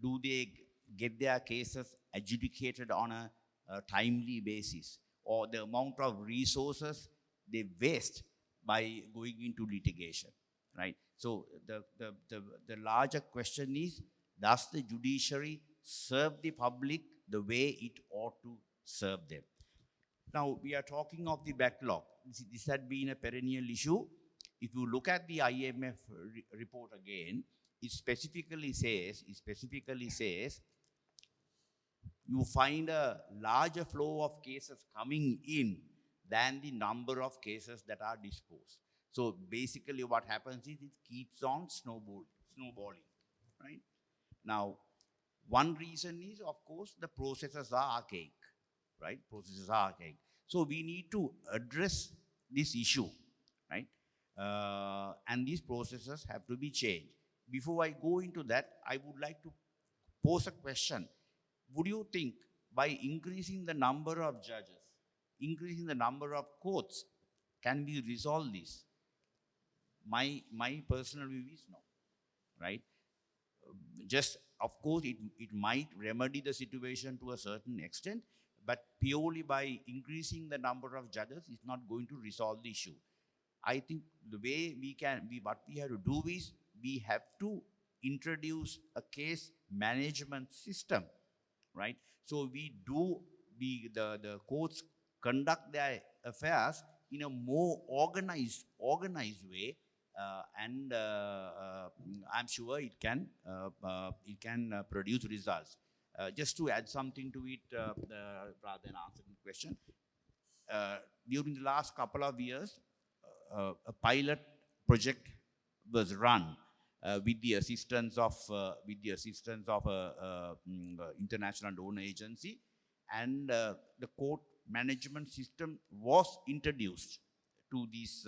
Do they get their cases adjudicated on a timely basis, or the amount of resources they waste by going into litigation, right? So the larger question is, does the judiciary serve the public the way it ought to serve them? Now, we are talking of the backlog. This had been a perennial issue. If you look at the IMF report again, it specifically says, you find a larger flow of cases coming in than the number of cases that are disposed. So basically what happens is it keeps on snowballing, right? Now, one reason is, of course, the processes are archaic, right? Processes are archaic. So we need to address this issue, right? And these processes have to be changed. Before I go into that, I would like to pose a question. Would you think by increasing the number of judges, increasing the number of courts, can we resolve this? My personal view is no, right? Just, of course, it might remedy the situation to a certain extent, but purely by increasing the number of judges is not going to resolve the issue. I think the way what we have to do is, we have to introduce a case management system, right? So the courts conduct their affairs in a more organized way, and I'm sure it can produce results. Just to add something to it, rather than answering the question, during the last couple of years, a pilot project was run with the assistance of international donor agency, and the court management system was introduced to these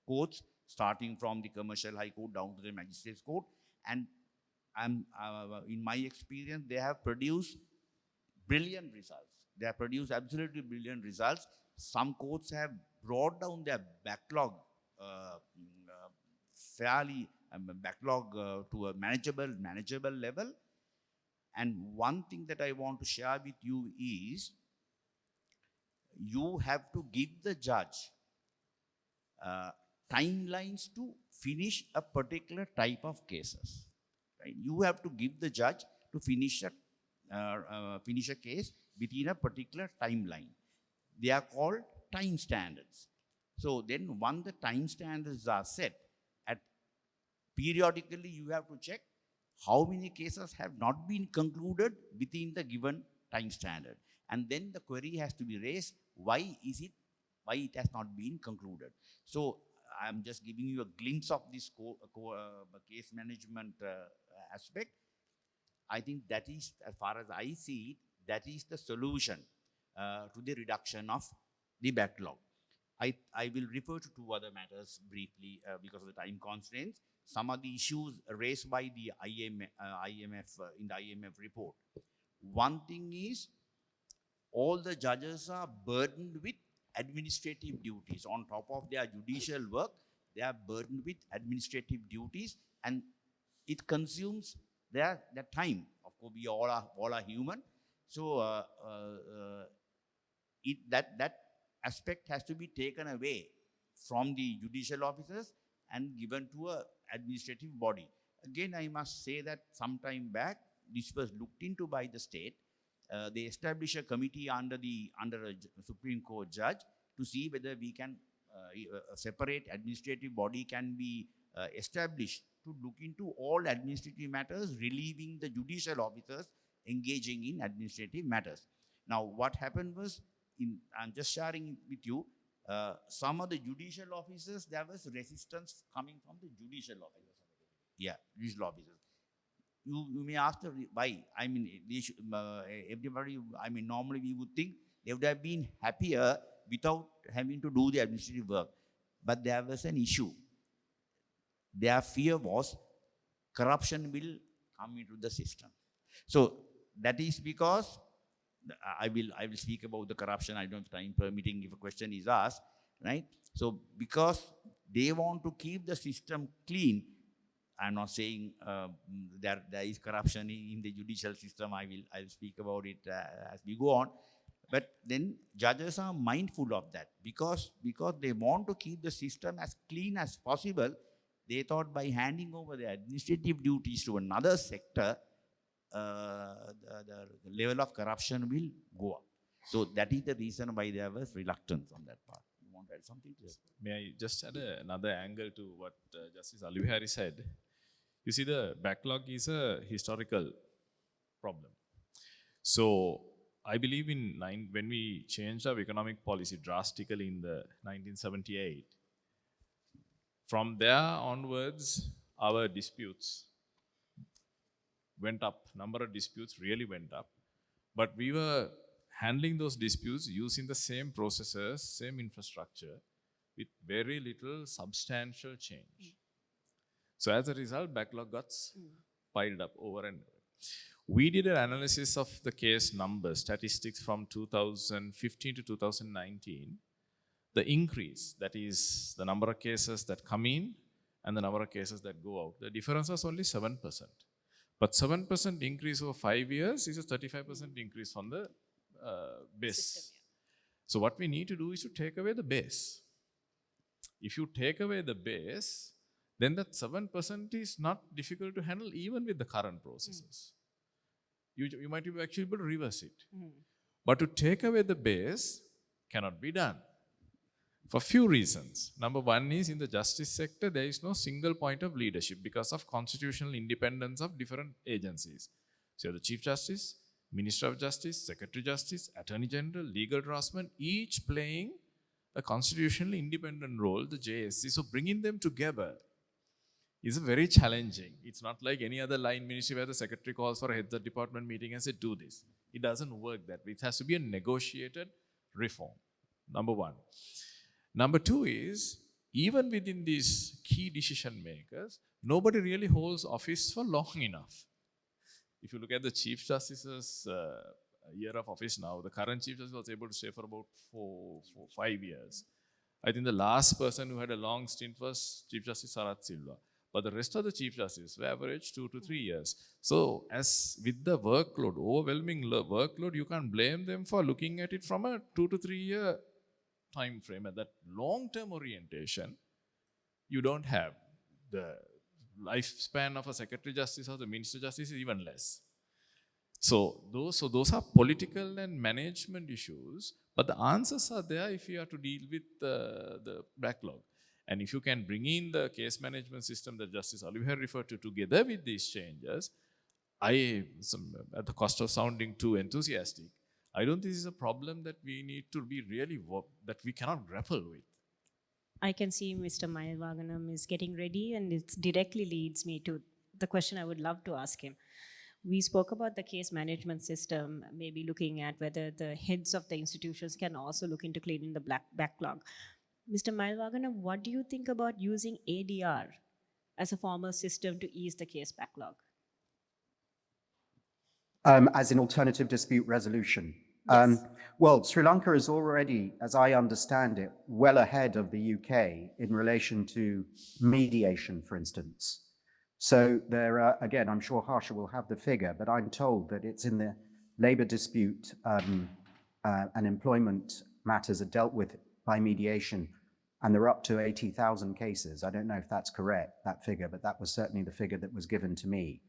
courts, starting from the commercial high court down to the magistrates court. And in my experience, they have produced brilliant results. They have produced absolutely brilliant results. Some courts have brought down their backlog to a manageable level. And one thing that I want to share with you is, you have to give the judge timelines to finish a particular type of cases. Right? You have to give the judge to finish a case within a particular timeline. They are called time standards. So then, once the time standards are set, periodically you have to check how many cases have not been concluded within the given time standard. And then the query has to be raised, why it has not been concluded. So I'm just giving you a glimpse of this case management aspect. I think that is, as far as I see it, that is the solution to the reduction of the backlog. I will refer to two other matters briefly because of the time constraints. Some of the issues raised by the IMF in the IMF report. One thing is, all the judges are burdened with administrative duties. On top of their judicial work, they are burdened with administrative duties, and it consumes their time. Of course, we all are human. So that aspect has to be taken away from the judicial officers and given to an administrative body. Again, I must say that some time back, this was looked into by the state. They established a committee under a Supreme Court judge to see whether we can a separate administrative body can be established to look into all administrative matters, relieving the judicial officers engaging in administrative matters. Now, what happened was, I'm just sharing with you, some of the judicial officers, there was resistance coming from the judicial officers. Yeah, judicial officers. You may ask why. I mean, everybody, I mean, normally we would think they would have been happier without having to do the administrative work. But there was an issue. Their fear was corruption will come into the system. So that is because, I will speak about the corruption, I don't have time permitting if a question is asked, right? So because they want to keep the system clean, I'm not saying there is corruption in the judicial system. I'll speak about it as we go on. But then judges are mindful of that because they want to keep the system as clean as possible. They thought by handing over the administrative duties to another sector, the level of corruption will go up. So that is the reason why there was reluctance on that part. You want to add something to that? May I just add another angle to what Justice Aluwihare said? You see, the backlog is a historical problem. So I believe when we changed our economic policy drastically in the 1978, from there onwards, our disputes went up. Number of disputes really went up. But we were handling those disputes using the same processes, same infrastructure, with very little substantial change. So as a result, backlog got piled up over and over. We did an analysis of the case numbers, statistics from 2015 to 2019. The increase, that is the number of cases that come in and the number of cases that go out, the difference was only 7%. But 7% increase over 5 years is a 35% increase on the base. System, So what we need to do is to take away the base. If you take away the base, then that 7% is not difficult to handle even with the current processes. You might be actually able to reverse it. But to take away the base cannot be done for few reasons. Number one is, in the justice sector, there is no single point of leadership because of constitutional independence of different agencies. So you have the Chief Justice, Minister of Justice, Secretary Justice, Attorney General, legal draftsman, each playing a constitutionally independent role, the JSC. So bringing them together is very challenging. It's not like any other line ministry where the secretary calls for a heads of department meeting and says, do this. It doesn't work that way. It has to be a negotiated reform, number one. Number two is, even within these key decision makers, nobody really holds office for long enough. If you look at the Chief Justice's year of office now, the current Chief Justice was able to stay for about 5 years. I think the last person who had a long stint was Chief Justice Sarath Silva. But the rest of the Chief Justice were average 2 to 3 years. So as with the workload, overwhelming workload, you can't blame them for looking at it from a 2 to 3 year time frame. At that long-term orientation, you don't have. The lifespan of a Secretary Justice or the Minister Justice is even less. So those are political and management issues, but the answers are there if you have to deal with the backlog. And if you can bring in the case management system that Justice Aluwihare referred to together with these changes, at the cost of sounding too enthusiastic, I don't think this is a problem that we need to be really, that we cannot grapple with. I can see Mr. Mylvaganam is getting ready, and it directly leads me to the question I would love to ask him. We spoke about the case management system, maybe looking at whether the heads of the institutions can also look into cleaning the backlog. Mr. Mylvaganam, what do you think about using ADR as a formal system to ease the case backlog? As an alternative dispute resolution. Yes. Well, Sri Lanka is already, as I understand it, well ahead of the UK in relation to mediation, for instance. So there are, again, I'm sure Harsha will have the figure, but I'm told that it's in the labour dispute and employment matters are dealt with by mediation, and there are up to 80,000 cases. I don't know if that's correct, that figure, but that was certainly the figure that was given to me.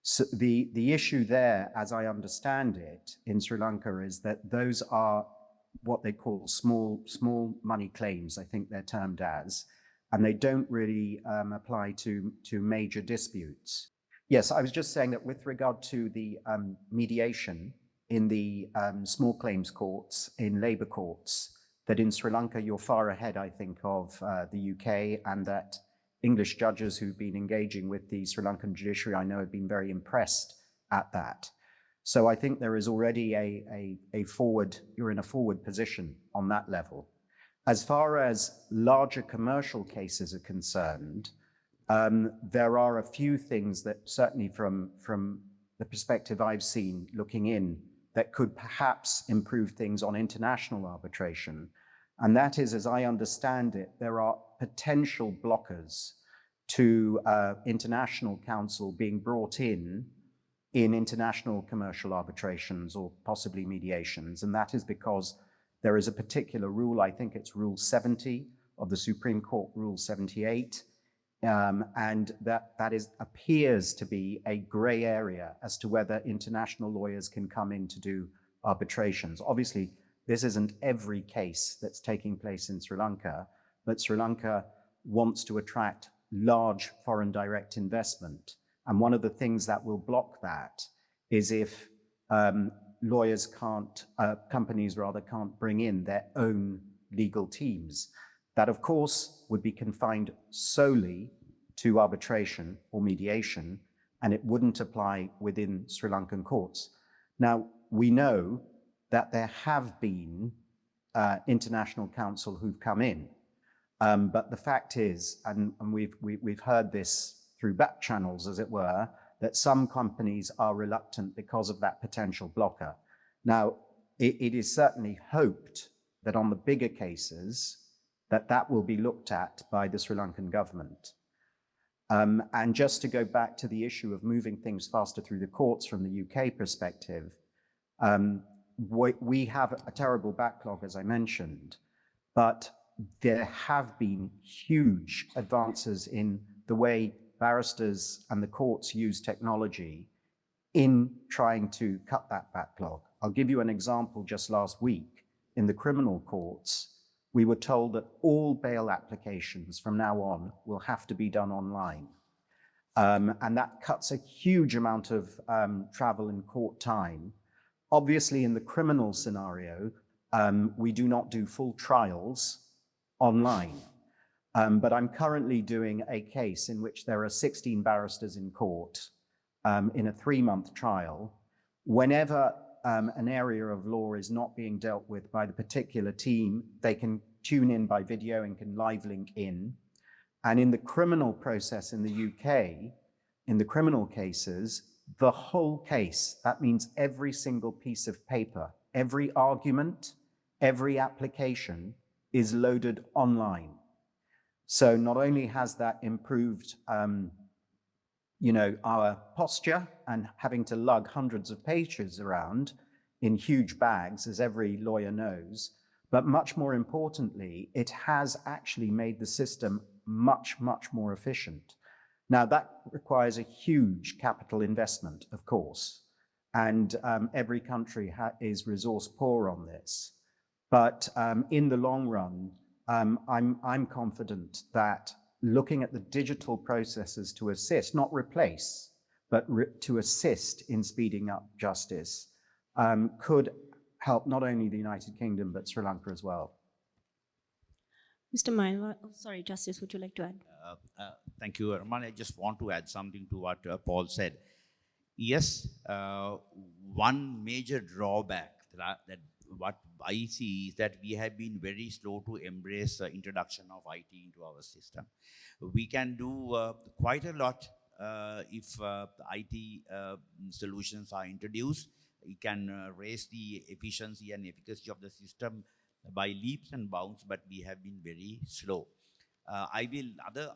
So the issue there, as I understand it, in Sri Lanka is that those are what they call small money claims, I think they're termed as, and they don't really apply to major disputes. Yes, I was just saying that with regard to the mediation in the small claims courts, in labour courts, that in Sri Lanka you're far ahead, I think, of the UK, and that English judges who've been engaging with the Sri Lankan judiciary, I know, have been very impressed at that. So I think there is already you're in a forward position on that level. As far as larger commercial cases are concerned, there are a few things that certainly from the perspective I've seen looking in that could perhaps improve things on international arbitration. And that is, as I understand it, there are potential blockers to international counsel being brought in international commercial arbitrations or possibly mediations. And that is because there is a particular rule, I think it's Rule 70 of the Supreme Court, Rule 78, and that appears to be a gray area as to whether international lawyers can come in to do arbitrations. Obviously, this isn't every case that's taking place in Sri Lanka, but Sri Lanka wants to attract large foreign direct investment. And one of the things that will block that is if lawyers can't, companies rather, can't bring in their own legal teams. That, of course, would be confined solely to arbitration or mediation, and it wouldn't apply within Sri Lankan courts. Now, we know that there have been international counsel who've come in, but the fact is, and we've heard this through back channels, as it were, that some companies are reluctant because of that potential blocker. Now, it is certainly hoped that on the bigger cases, that will be looked at by the Sri Lankan government. And just to go back to the issue of moving things faster through the courts from the UK perspective, we have a terrible backlog, as I mentioned, but there have been huge advances in the way barristers and the courts use technology in trying to cut that backlog. I'll give you an example. Just last week in the criminal courts, we were told that all bail applications from now on will have to be done online. And that cuts a huge amount of travel and court time. Obviously, in the criminal scenario, we do not do full trials online. But I'm currently doing a case in which there are 16 barristers in court in a 3-month trial. Whenever an area of law is not being dealt with by the particular team, they can tune in by video and can live link in. And in the criminal process in the UK, in the criminal cases, the whole case, that means every single piece of paper, every argument, every application is loaded online. So not only has that improved our posture and having to lug hundreds of pages around in huge bags, as every lawyer knows, but much more importantly, it has actually made the system much, much more efficient. Now, that requires a huge capital investment, of course, and every country is resource poor on this. But in the long run, I'm confident that looking at the digital processes to assist, not replace, but to assist in speeding up justice could help not only the United Kingdom, but Sri Lanka as well. Mr. Mylva, sorry, Justice, would you like to add? Thank you, Romali. I just want to add something to what Paul said. Yes, one major drawback that what I see is that we have been very slow to embrace the introduction of IT into our system. We can do quite a lot if the IT solutions are introduced. It can raise the efficiency and efficacy of the system by leaps and bounds, but we have been very slow. The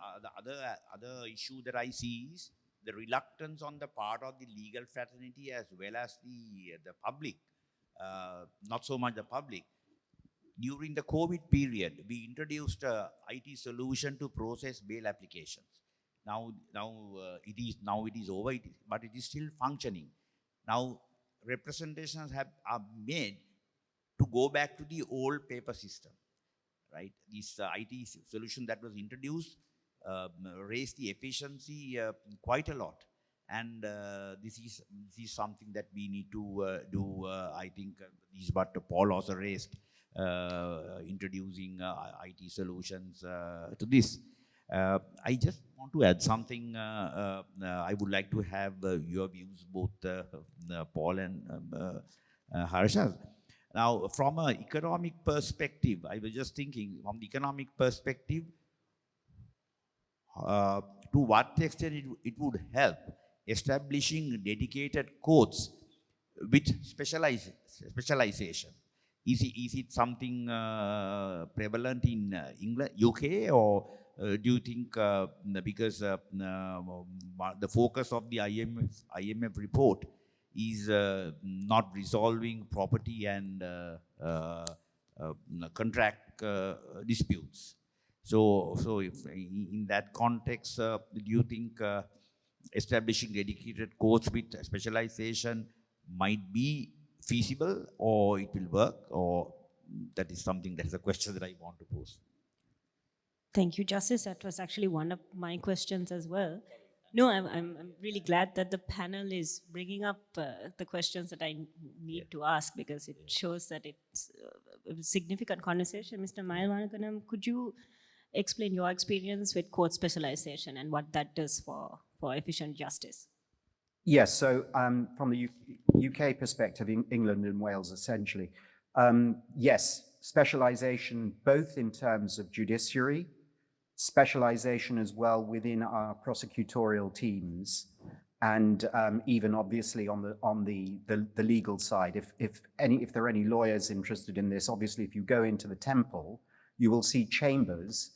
other issue that I see is the reluctance on the part of the legal fraternity as well as the public. Not so much the public. During the COVID period, we introduced a IT solution to process bail applications. Now it is over, but it is still functioning. Now representations are made to go back to the old paper system, right? This IT solution that was introduced raised the efficiency quite a lot. And this is something that we need to do. I think this is what Paul also raised, introducing IT solutions to this. I just want to add something. I would like to have your views, both Paul and Harsha. Now, from an economic perspective, I was just thinking, from the economic perspective, to what extent it would help establishing dedicated courts with specialization. Is it something prevalent in England, UK, or do you think because the focus of the IMF report is not resolving property and contract disputes? So if in that context, do you think establishing dedicated courts with specialization might be feasible, or it will work, or that is a question that I want to pose? Thank you, Justice. That was actually one of my questions as well. No, I'm really glad that the panel is bringing up the questions that I need to ask, because it shows that it's a significant conversation. Mr. Mylvaganam, could you explain your experience with court specialization and what that does for efficient justice? Yes, so from the UK perspective, in England and Wales essentially, yes, specialization both in terms of judiciary, specialization as well within our prosecutorial teams, and even obviously on the legal side. If there are any lawyers interested in this, obviously if you go into the Temple, you will see chambers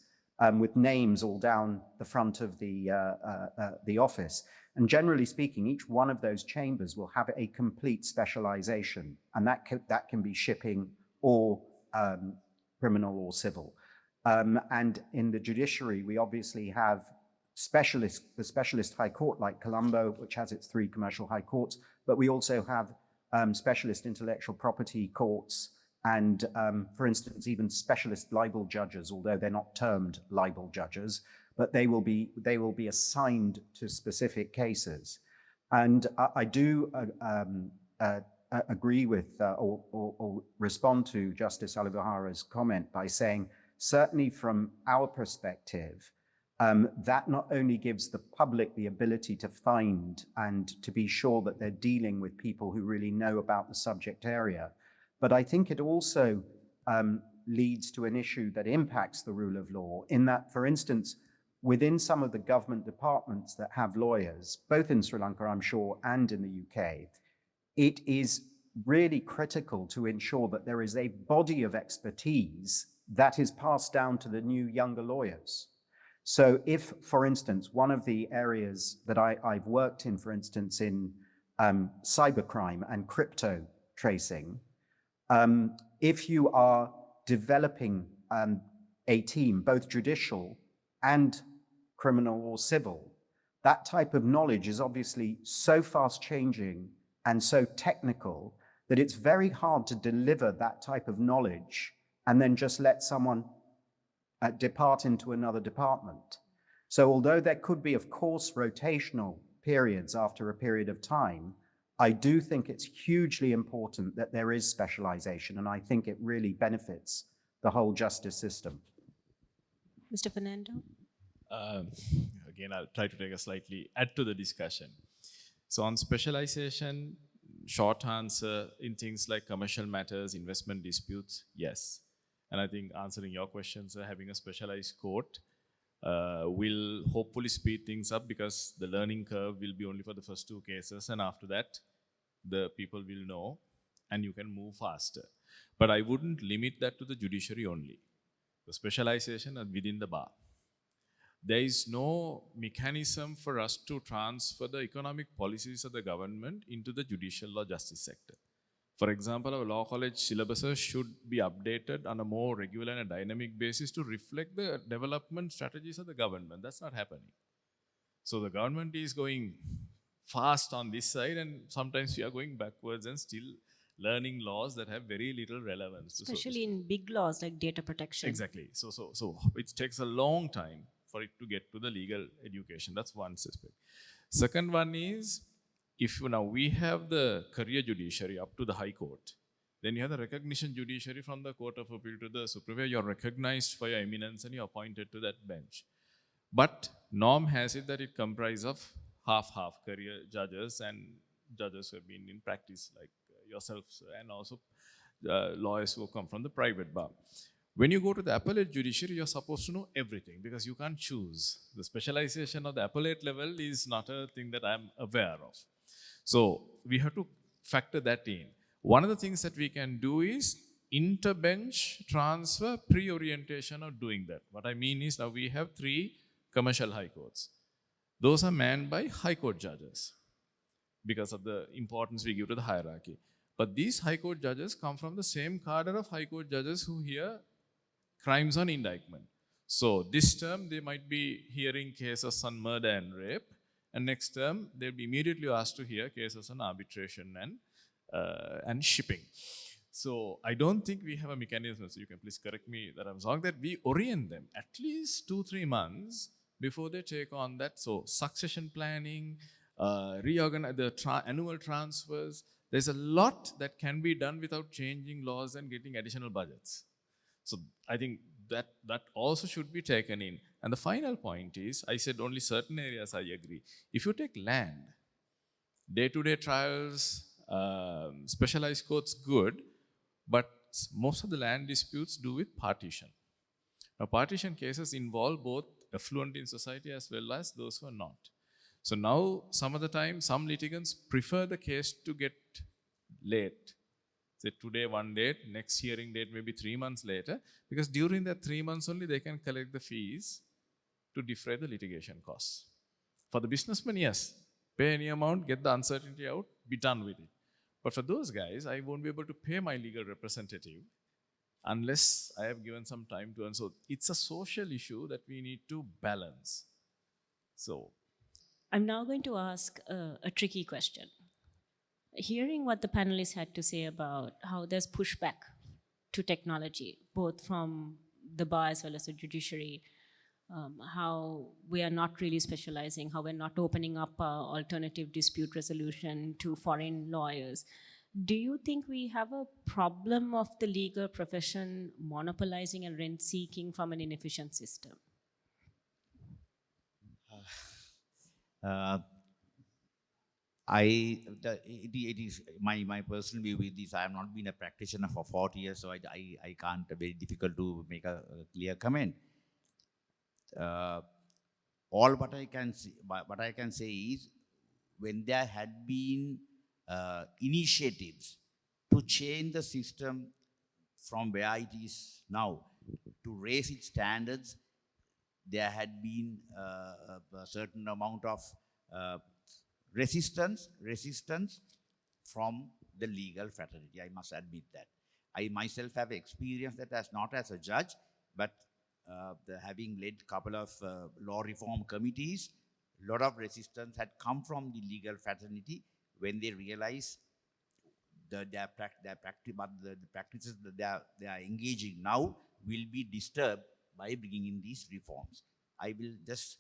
with names all down the front of the office. And generally speaking, each one of those chambers will have a complete specialization, and that can be shipping or criminal or civil. And in the judiciary, we obviously have the specialist high court like Colombo, which has its 3 commercial high courts, but we also have specialist intellectual property courts and, for instance, even specialist libel judges, although they're not termed libel judges, but they will be assigned to specific cases. And I do agree with or respond to Justice Aluwihare's comment by saying, certainly from our perspective, that not only gives the public the ability to find and to be sure that they're dealing with people who really know about the subject area, but I think it also leads to an issue that impacts the rule of law, in that, for instance, within some of the government departments that have lawyers, both in Sri Lanka, I'm sure, and in the UK, it is really critical to ensure that there is a body of expertise that is passed down to the new younger lawyers. So if, for instance, one of the areas that I've worked in, for instance, in cybercrime and crypto tracing, if you are developing a team, both judicial and criminal or civil, that type of knowledge is obviously so fast changing and so technical that it's very hard to deliver that type of knowledge and then just let someone depart into another department. So although there could be, of course, rotational periods after a period of time, I do think it's hugely important that there is specialization, and I think it really benefits the whole justice system. Mr. Fernando? Again, I'll try to take a slightly add to the discussion. So on specialization, short answer, in things like commercial matters, investment disputes, yes. And I think answering your questions, having a specialized court will hopefully speed things up, because the learning curve will be only for the first 2 cases, and after that, the people will know and you can move faster. But I wouldn't limit that to the judiciary only. The specialization is within the bar. There is no mechanism for us to transfer the economic policies of the government into the judicial or justice sector. For example, our law college syllabuses should be updated on a more regular and dynamic basis to reflect the development strategies of the government. That's not happening. So the government is going fast on this side, and sometimes we are going backwards and still learning laws that have very little relevance. Especially in big laws like data protection. Exactly. So it takes a long time for it to get to the legal education. That's one aspect. Second one is, if now we have the career judiciary up to the High Court, then you have the recognition judiciary from the Court of Appeal to the Supreme. You're recognized for your eminence and you're appointed to that bench. But norm has it that it comprises of half-half career judges and judges who have been in practice like yourself, and also lawyers who come from the private bar. When you go to the appellate judiciary, you're supposed to know everything, because you can't choose. The specialization of the appellate level is not a thing that I'm aware of. So we have to factor that in. One of the things that we can do is interbench transfer pre-orientation of doing that. What I mean is, now we have 3 commercial high courts. Those are manned by high court judges because of the importance we give to the hierarchy. But these high court judges come from the same cadre of high court judges who hear crimes on indictment. So this term, they might be hearing cases on murder and rape, and next term, they'll be immediately asked to hear cases on arbitration and shipping. So I don't think we have a mechanism, so you can please correct me that I'm wrong, that we orient them at least 2-3 months before they take on that. So succession planning, reorganize the annual transfers. There's a lot that can be done without changing laws and getting additional budgets. So I think that also should be taken in. And the final point is, I said only certain areas I agree. If you take land, day-to-day trials, specialized courts, good, but most of the land disputes do with partition. Now, partition cases involve both affluent in society as well as those who are not. So now, some of the time, some litigants prefer the case to get late. Say today one date, next hearing date maybe 3 months later, because during that 3 months only they can collect the fees to defray the litigation costs. For the businessman, yes, pay any amount, get the uncertainty out, be done with it. But for those guys, I won't be able to pay my legal representative unless I have given some time to earn. So it's a social issue that we need to balance. So I'm now going to ask a tricky question. Hearing what the panelists had to say about how there's pushback to technology, both from the bar as well as the judiciary, how we are not really specializing, how we're not opening up alternative dispute resolution to foreign lawyers. Do you think we have a problem of the legal profession monopolizing and rent-seeking from an inefficient system? It is my personal view with this. I have not been a practitioner for 40 years, so I can't, very difficult to make a clear comment. All what I can say is, when there had been initiatives to change the system from where it is now, to raise its standards, there had been a certain amount of resistance from the legal fraternity. I must admit that. I myself have experienced that not as a judge, but having led a couple of law reform committees. A lot of resistance had come from the legal fraternity when they realized their practices that they are engaging now will be disturbed by bringing in these reforms. I will just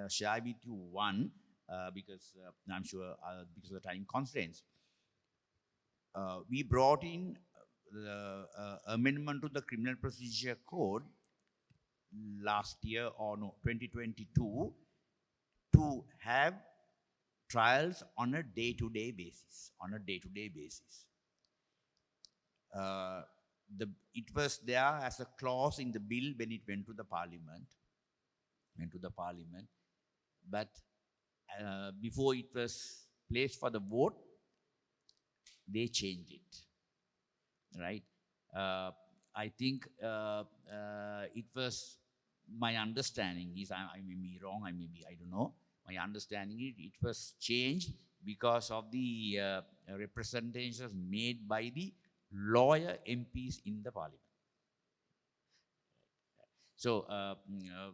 share with you one, because I'm sure because of the time constraints. We brought in the amendment to the Criminal Procedure Code last year, or no, 2022, to have trials on a day-to-day basis. It was there as a clause in the bill when it went to the parliament. But before it was placed for the vote, they changed it, right? I think it was, my understanding is, I may be wrong, I don't know. My understanding is it was changed because of the representations made by the lawyer MPs in the parliament. So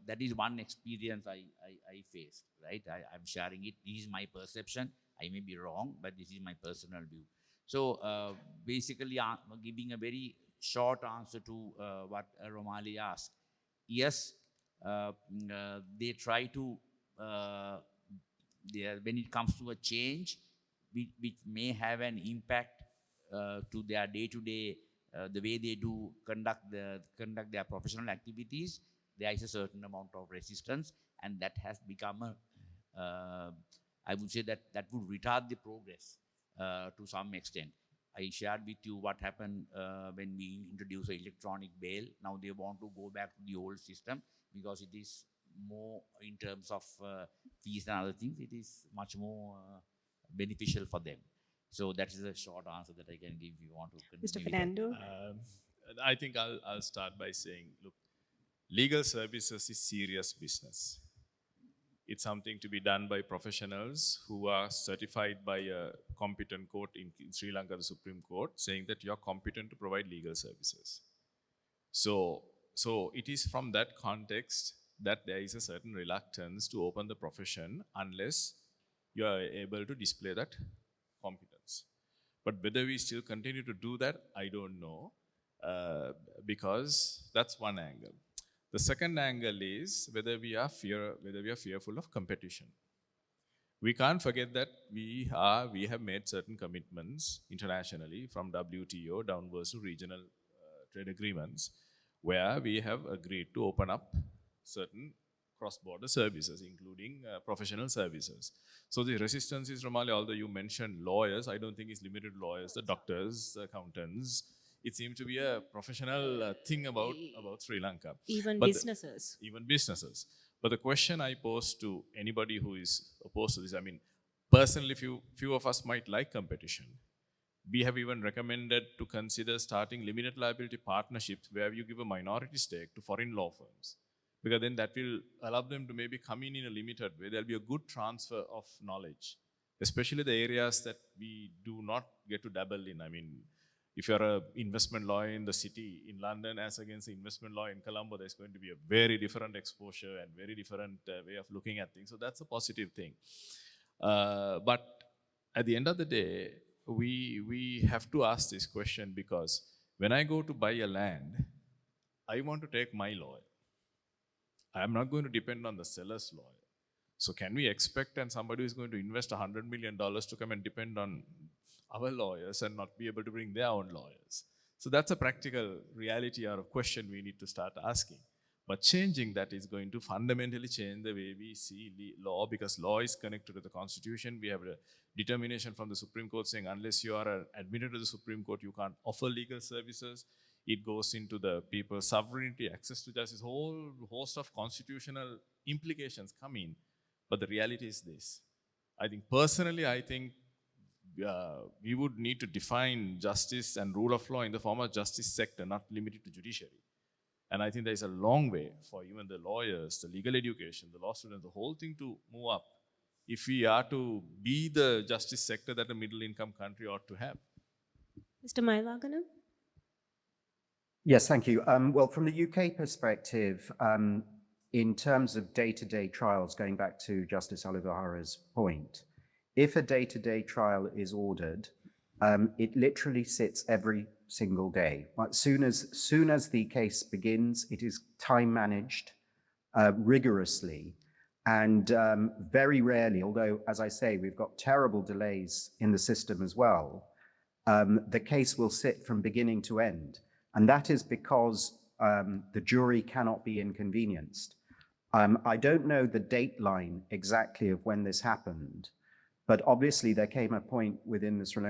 that is one experience I faced, right? I'm sharing it. This is my perception. I may be wrong, but this is my personal view. So basically, giving a very short answer to what Romali asked. Yes, they try to, when it comes to a change, which may have an impact to their day-to-day, the way they do conduct their professional activities, there is a certain amount of resistance, and that has become I would say that would retard the progress to some extent. I shared with you what happened when we introduced electronic bail. Now they want to go back to the old system because it is more, in terms of fees and other things, it is much more beneficial for them. So that is a short answer that I can give you. Want to Mr. Fernando? I think I'll start by saying, look, legal services is serious business. It's something to be done by professionals who are certified by a competent court in Sri Lanka, the Supreme Court, saying that you're competent to provide legal services. So it is from that context that there is a certain reluctance to open the profession unless you are able to display that competence. But whether we still continue to do that, I don't know, because that's one angle. The second angle is whether we are fearful of competition. We can't forget that we have made certain commitments internationally, from WTO downwards to regional trade agreements, where we have agreed to open up certain cross-border services, including professional services. So the resistance is, Romali, although you mentioned lawyers, I don't think it's limited to lawyers, the doctors, the accountants. It seems to be a professional thing about Sri Lanka. Even But businesses. even businesses. But the question I pose to anybody who is opposed to this, I mean, personally, few of us might like competition. We have even recommended to consider starting limited liability partnerships where you give a minority stake to foreign law firms, because then that will allow them to maybe come in a limited way. There'll be a good transfer of knowledge, especially the areas that we do not get to dabble in. I mean, if you're an investment lawyer in the city, in London, as against the investment law in Colombo, there's going to be a very different exposure and very different way of looking at things. So that's a positive thing. But at the end of the day, we have to ask this question, because when I go to buy a land, I want to take my lawyer. I'm not going to depend on the seller's lawyer. So can we expect somebody who is going to invest $100 million to come and depend on our lawyers and not be able to bring their own lawyers? So that's a practical reality or a question we need to start asking. But changing that is going to fundamentally change the way we see law, because law is connected to the Constitution. We have a determination from the Supreme Court saying unless you are admitted to the Supreme Court, you can't offer legal services. It goes into the people's sovereignty, access to justice, whole host of constitutional implications come in. But the reality is this. I think personally, we would need to define justice and rule of law in the form of justice sector, not limited to judiciary. And I think there is a long way for even the lawyers, the legal education, the law students, the whole thing to move up if we are to be the justice sector that a middle-income country ought to have. Mr. Mylvaganam? Yes, thank you. Well, from the UK perspective, in terms of day-to-day trials, going back to Justice Aluwihare's point, if a day-to-day trial is ordered, it literally sits every single day. As soon as the case begins, it is time managed rigorously, and very rarely, although, as I say, we've got terrible delays in the system as well, the case will sit from beginning to end. And that is because the jury cannot be inconvenienced. I don't know the date line exactly of when this happened, but obviously there came a point within the Sri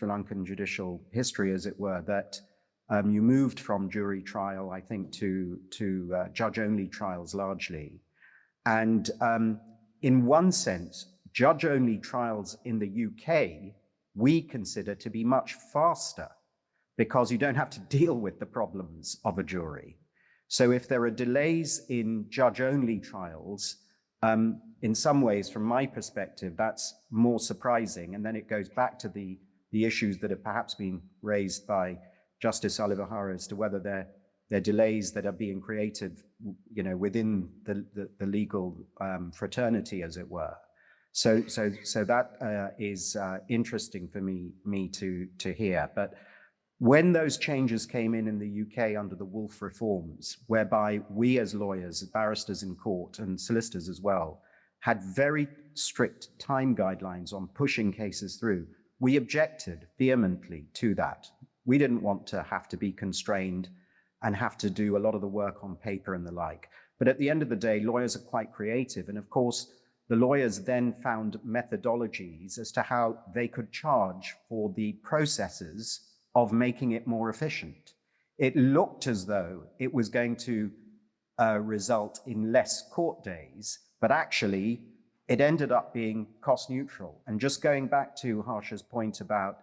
Lankan judicial history, as it were, that you moved from jury trial, I think, to judge-only trials largely. And in one sense, judge-only trials in the UK, we consider to be much faster, because you don't have to deal with the problems of a jury. So if there are delays in judge-only trials, in some ways, from my perspective, that's more surprising. And then it goes back to the issues that have perhaps been raised by Justice Aluwihare as to whether they're delays that are being created, within the legal fraternity, as it were. So that is interesting for me to hear. But when those changes came in the UK under the Wolf reforms, whereby we as lawyers, barristers in court and solicitors as well, had very strict time guidelines on pushing cases through, we objected vehemently to that. We didn't want to have to be constrained and have to do a lot of the work on paper and the like. But at the end of the day, lawyers are quite creative. And of course, the lawyers then found methodologies as to how they could charge for the processes of making it more efficient. It looked as though it was going to result in less court days, but actually it ended up being cost neutral. And just going back to Harsha's point about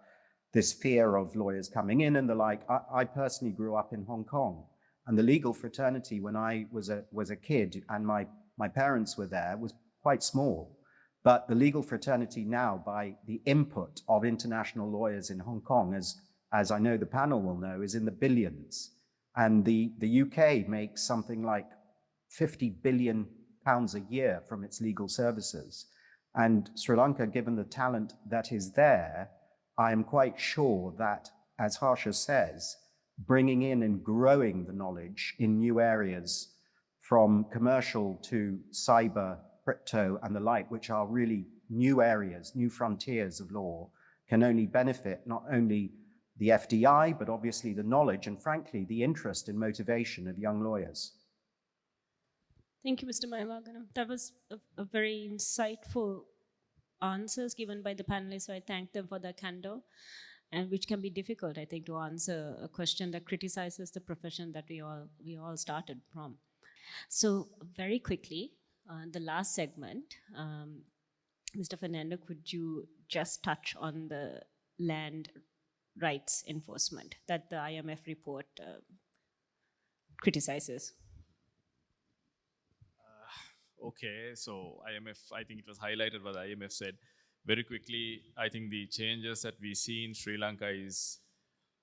this fear of lawyers coming in and the like, I personally grew up in Hong Kong, and the legal fraternity when I was a kid and my parents were there was quite small. But the legal fraternity now, by the input of international lawyers in Hong Kong, as I know the panel will know, is in the billions. And the UK makes something like £50 billion a year from its legal services. And Sri Lanka, given the talent that is there, I am quite sure that, as Harsha says, bringing in and growing the knowledge in new areas from commercial to cyber, crypto, and the like, which are really new areas, new frontiers of law, can only benefit not only the FDI, but obviously the knowledge and, frankly, the interest and motivation of young lawyers. Thank you, Mr. Mylvaganam. That was a very insightful answers given by the panelists, so I thank them for their candor, and which can be difficult, I think, to answer a question that criticizes the profession that we all started from. So very quickly, the last segment, Mr. Fernando, could you just touch on the land rights enforcement that the IMF report criticizes? Okay, so IMF, I think it was highlighted what the IMF said. Very quickly, I think the changes that we see in Sri Lanka is,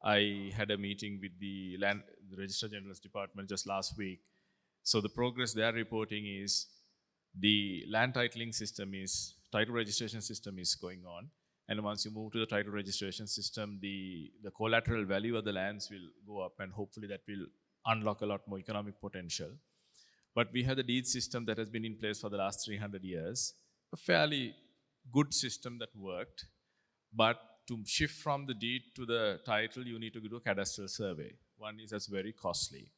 I had a meeting with the Registrar General's Department just last week. So the progress they are reporting is the land titling system is, title registration system is going on. And once you move to the title registration system, the collateral value of the lands will go up, and hopefully that will unlock a lot more economic potential. But we have the deed system that has been in place for the last 300 years, a fairly good system that worked. But to shift from the deed to the title, you need to do a cadastral survey. One is that's very costly.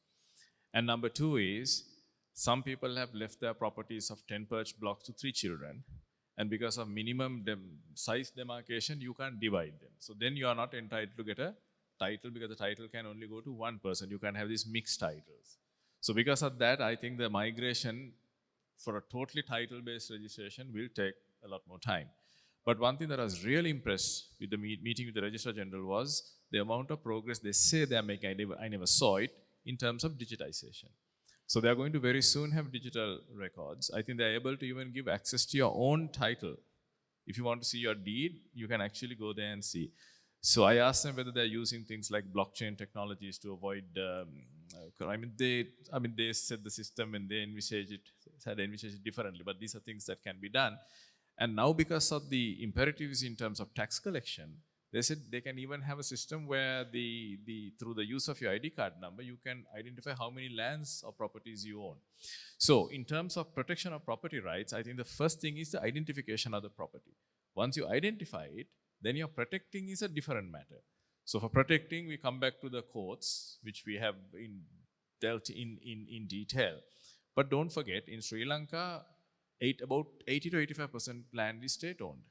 And number two is, some people have left their properties of 10 perch blocks to 3 children. And because of minimum size demarcation, you can't divide them. So then you are not entitled to get a title, because the title can only go to one person. You can have these mixed titles. So because of that, I think the migration for a totally title-based registration will take a lot more time. But one thing that I was really impressed with the meeting with the Registrar General was the amount of progress they say they are making. I never saw it in terms of digitization. So they are going to very soon have digital records. I think they are able to even give access to your own title. If you want to see your deed, you can actually go there and see. So I asked them whether they're using things like blockchain technologies to avoid. They said the system and they envisage it differently. But these are things that can be done. And now, because of the imperatives in terms of tax collection, they said they can even have a system where through the use of your ID card number, you can identify how many lands or properties you own. So in terms of protection of property rights, I think the first thing is the identification of the property. Once you identify it, then your protecting is a different matter. So for protecting, we come back to the courts, which we have dealt in detail. But don't forget, in Sri Lanka, about 80 to 85% land is state-owned.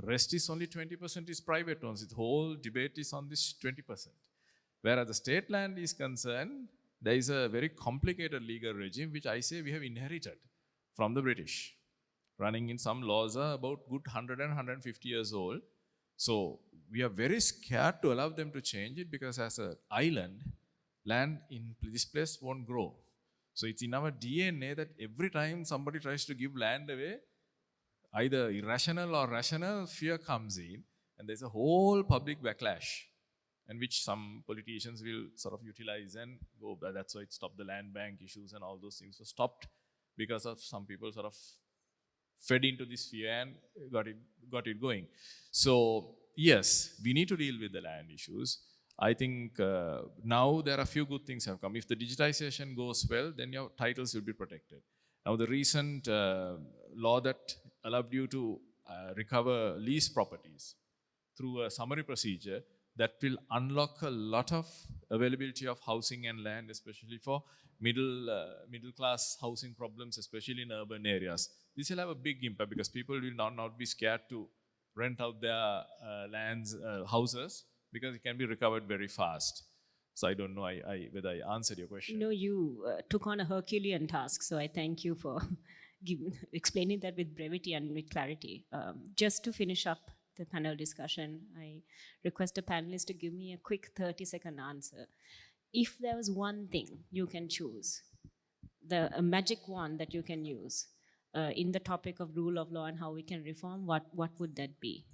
Rest is only 20% is private owned. The whole debate is on this 20%. Whereas the state land is concerned, there is a very complicated legal regime, which I say we have inherited from the British. Running in some laws are about good 100 and 150 years old. So we are very scared to allow them to change it, because as an island, land in this place won't grow. So it's in our DNA that every time somebody tries to give land away, either irrational or rational, fear comes in, and there's a whole public backlash, and which some politicians will sort of utilize and go. That's why it stopped the land bank issues, and all those things were stopped because of some people sort of fed into this fear and got it going. So yes, we need to deal with the land issues. I think now there are a few good things have come. If the digitization goes well, then your titles will be protected. Now the recent law that allowed you to recover lease properties through a summary procedure, that will unlock a lot of availability of housing and land, especially for middle class housing problems, especially in urban areas. This will have a big impact, because people will not be scared to rent out their houses, because it can be recovered very fast. So I don't know whether I answered your question. No, you took on a Herculean task, so I thank you for explaining that with brevity and with clarity. Just to finish up the panel discussion, I request a panelist to give me a quick 30-second answer. If there was one thing you can choose, a magic wand that you can use in the topic of rule of law and how we can reform, what would that be?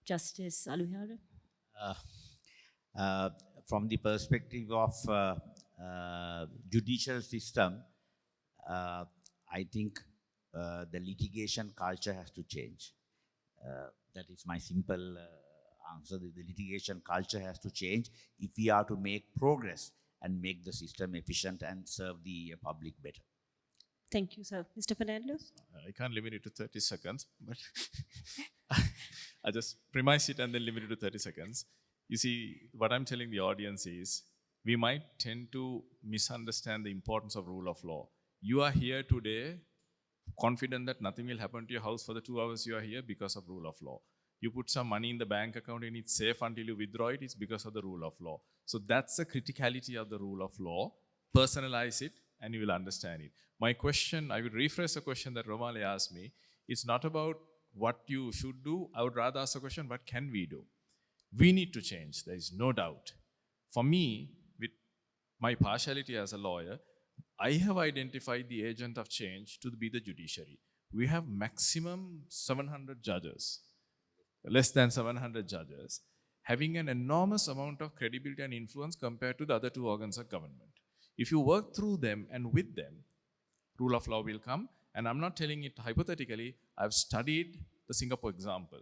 Justice Aluwihare? From the perspective of judicial system, I think the litigation culture has to change. That is my simple answer. The litigation culture has to change if we are to make progress and make the system efficient and serve the public better. Thank you, sir. Mr. Fernando? I can't limit it to 30 seconds, but I just premise it and then limit it to 30 seconds. You see, what I'm telling the audience is, we might tend to misunderstand the importance of rule of law. You are here today confident that nothing will happen to your house for the 2 hours you are here because of rule of law. You put some money in the bank account and it's safe until you withdraw it, it's because of the rule of law. So that's the criticality of the rule of law. Personalize it and you will understand it. My question, I would rephrase the question that Romali asked me. It's not about what you should do. I would rather ask the question, what can we do? We need to change, there is no doubt. For me, with my partiality as a lawyer, I have identified the agent of change to be the judiciary. We have maximum 700 judges, less than 700 judges, having an enormous amount of credibility and influence compared to the other two organs of government. If you work through them and with them, rule of law will come. And I'm not telling it hypothetically. I've studied the Singapore example.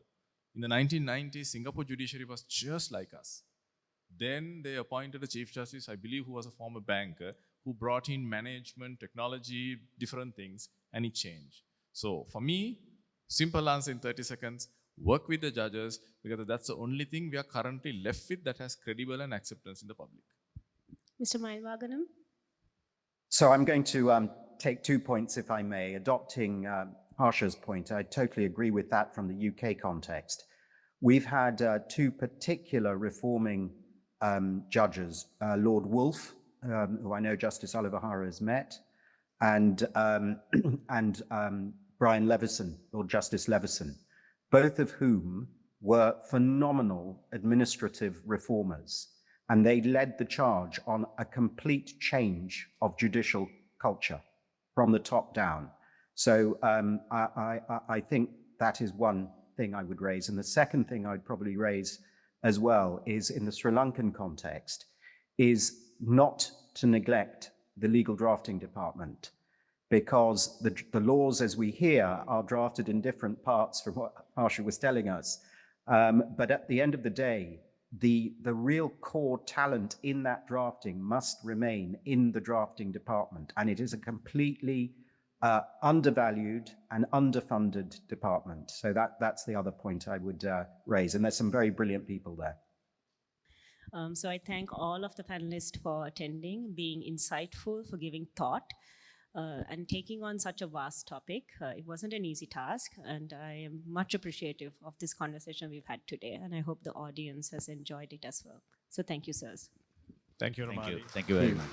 In the 1990s, Singapore judiciary was just like us. Then they appointed a chief justice, I believe, who was a former banker, who brought in management, technology, different things, and it changed. So for me, simple answer in 30 seconds, work with the judges, because that's the only thing we are currently left with that has credible and acceptance in the public. Mr. Mylvaganam? So I'm going to take 2 points, if I may. Adopting Harsha's point, I totally agree with that from the UK context. We've had two particular reforming judges, Lord Wolfe, who I know Justice Aluwihare has met, and Brian Levison, Lord Justice Levison, both of whom were phenomenal administrative reformers. And they led the charge on a complete change of judicial culture from the top down. So I think that is one thing I would raise. And the second thing I'd probably raise as well is, in the Sri Lankan context, is not to neglect the legal drafting department, because the laws, as we hear, are drafted in different parts from what Harsha was telling us. But at the end of the day, the real core talent in that drafting must remain in the drafting department. And it is a completely undervalued and underfunded department. So that's the other point I would raise. And there's some very brilliant people there. So I thank all of the panelists for attending, being insightful, for giving thought, and taking on such a vast topic. It wasn't an easy task, and I am much appreciative of this conversation we've had today, and I hope the audience has enjoyed it as well. So thank you, sirs. Thank you, Romali. Thank you very much.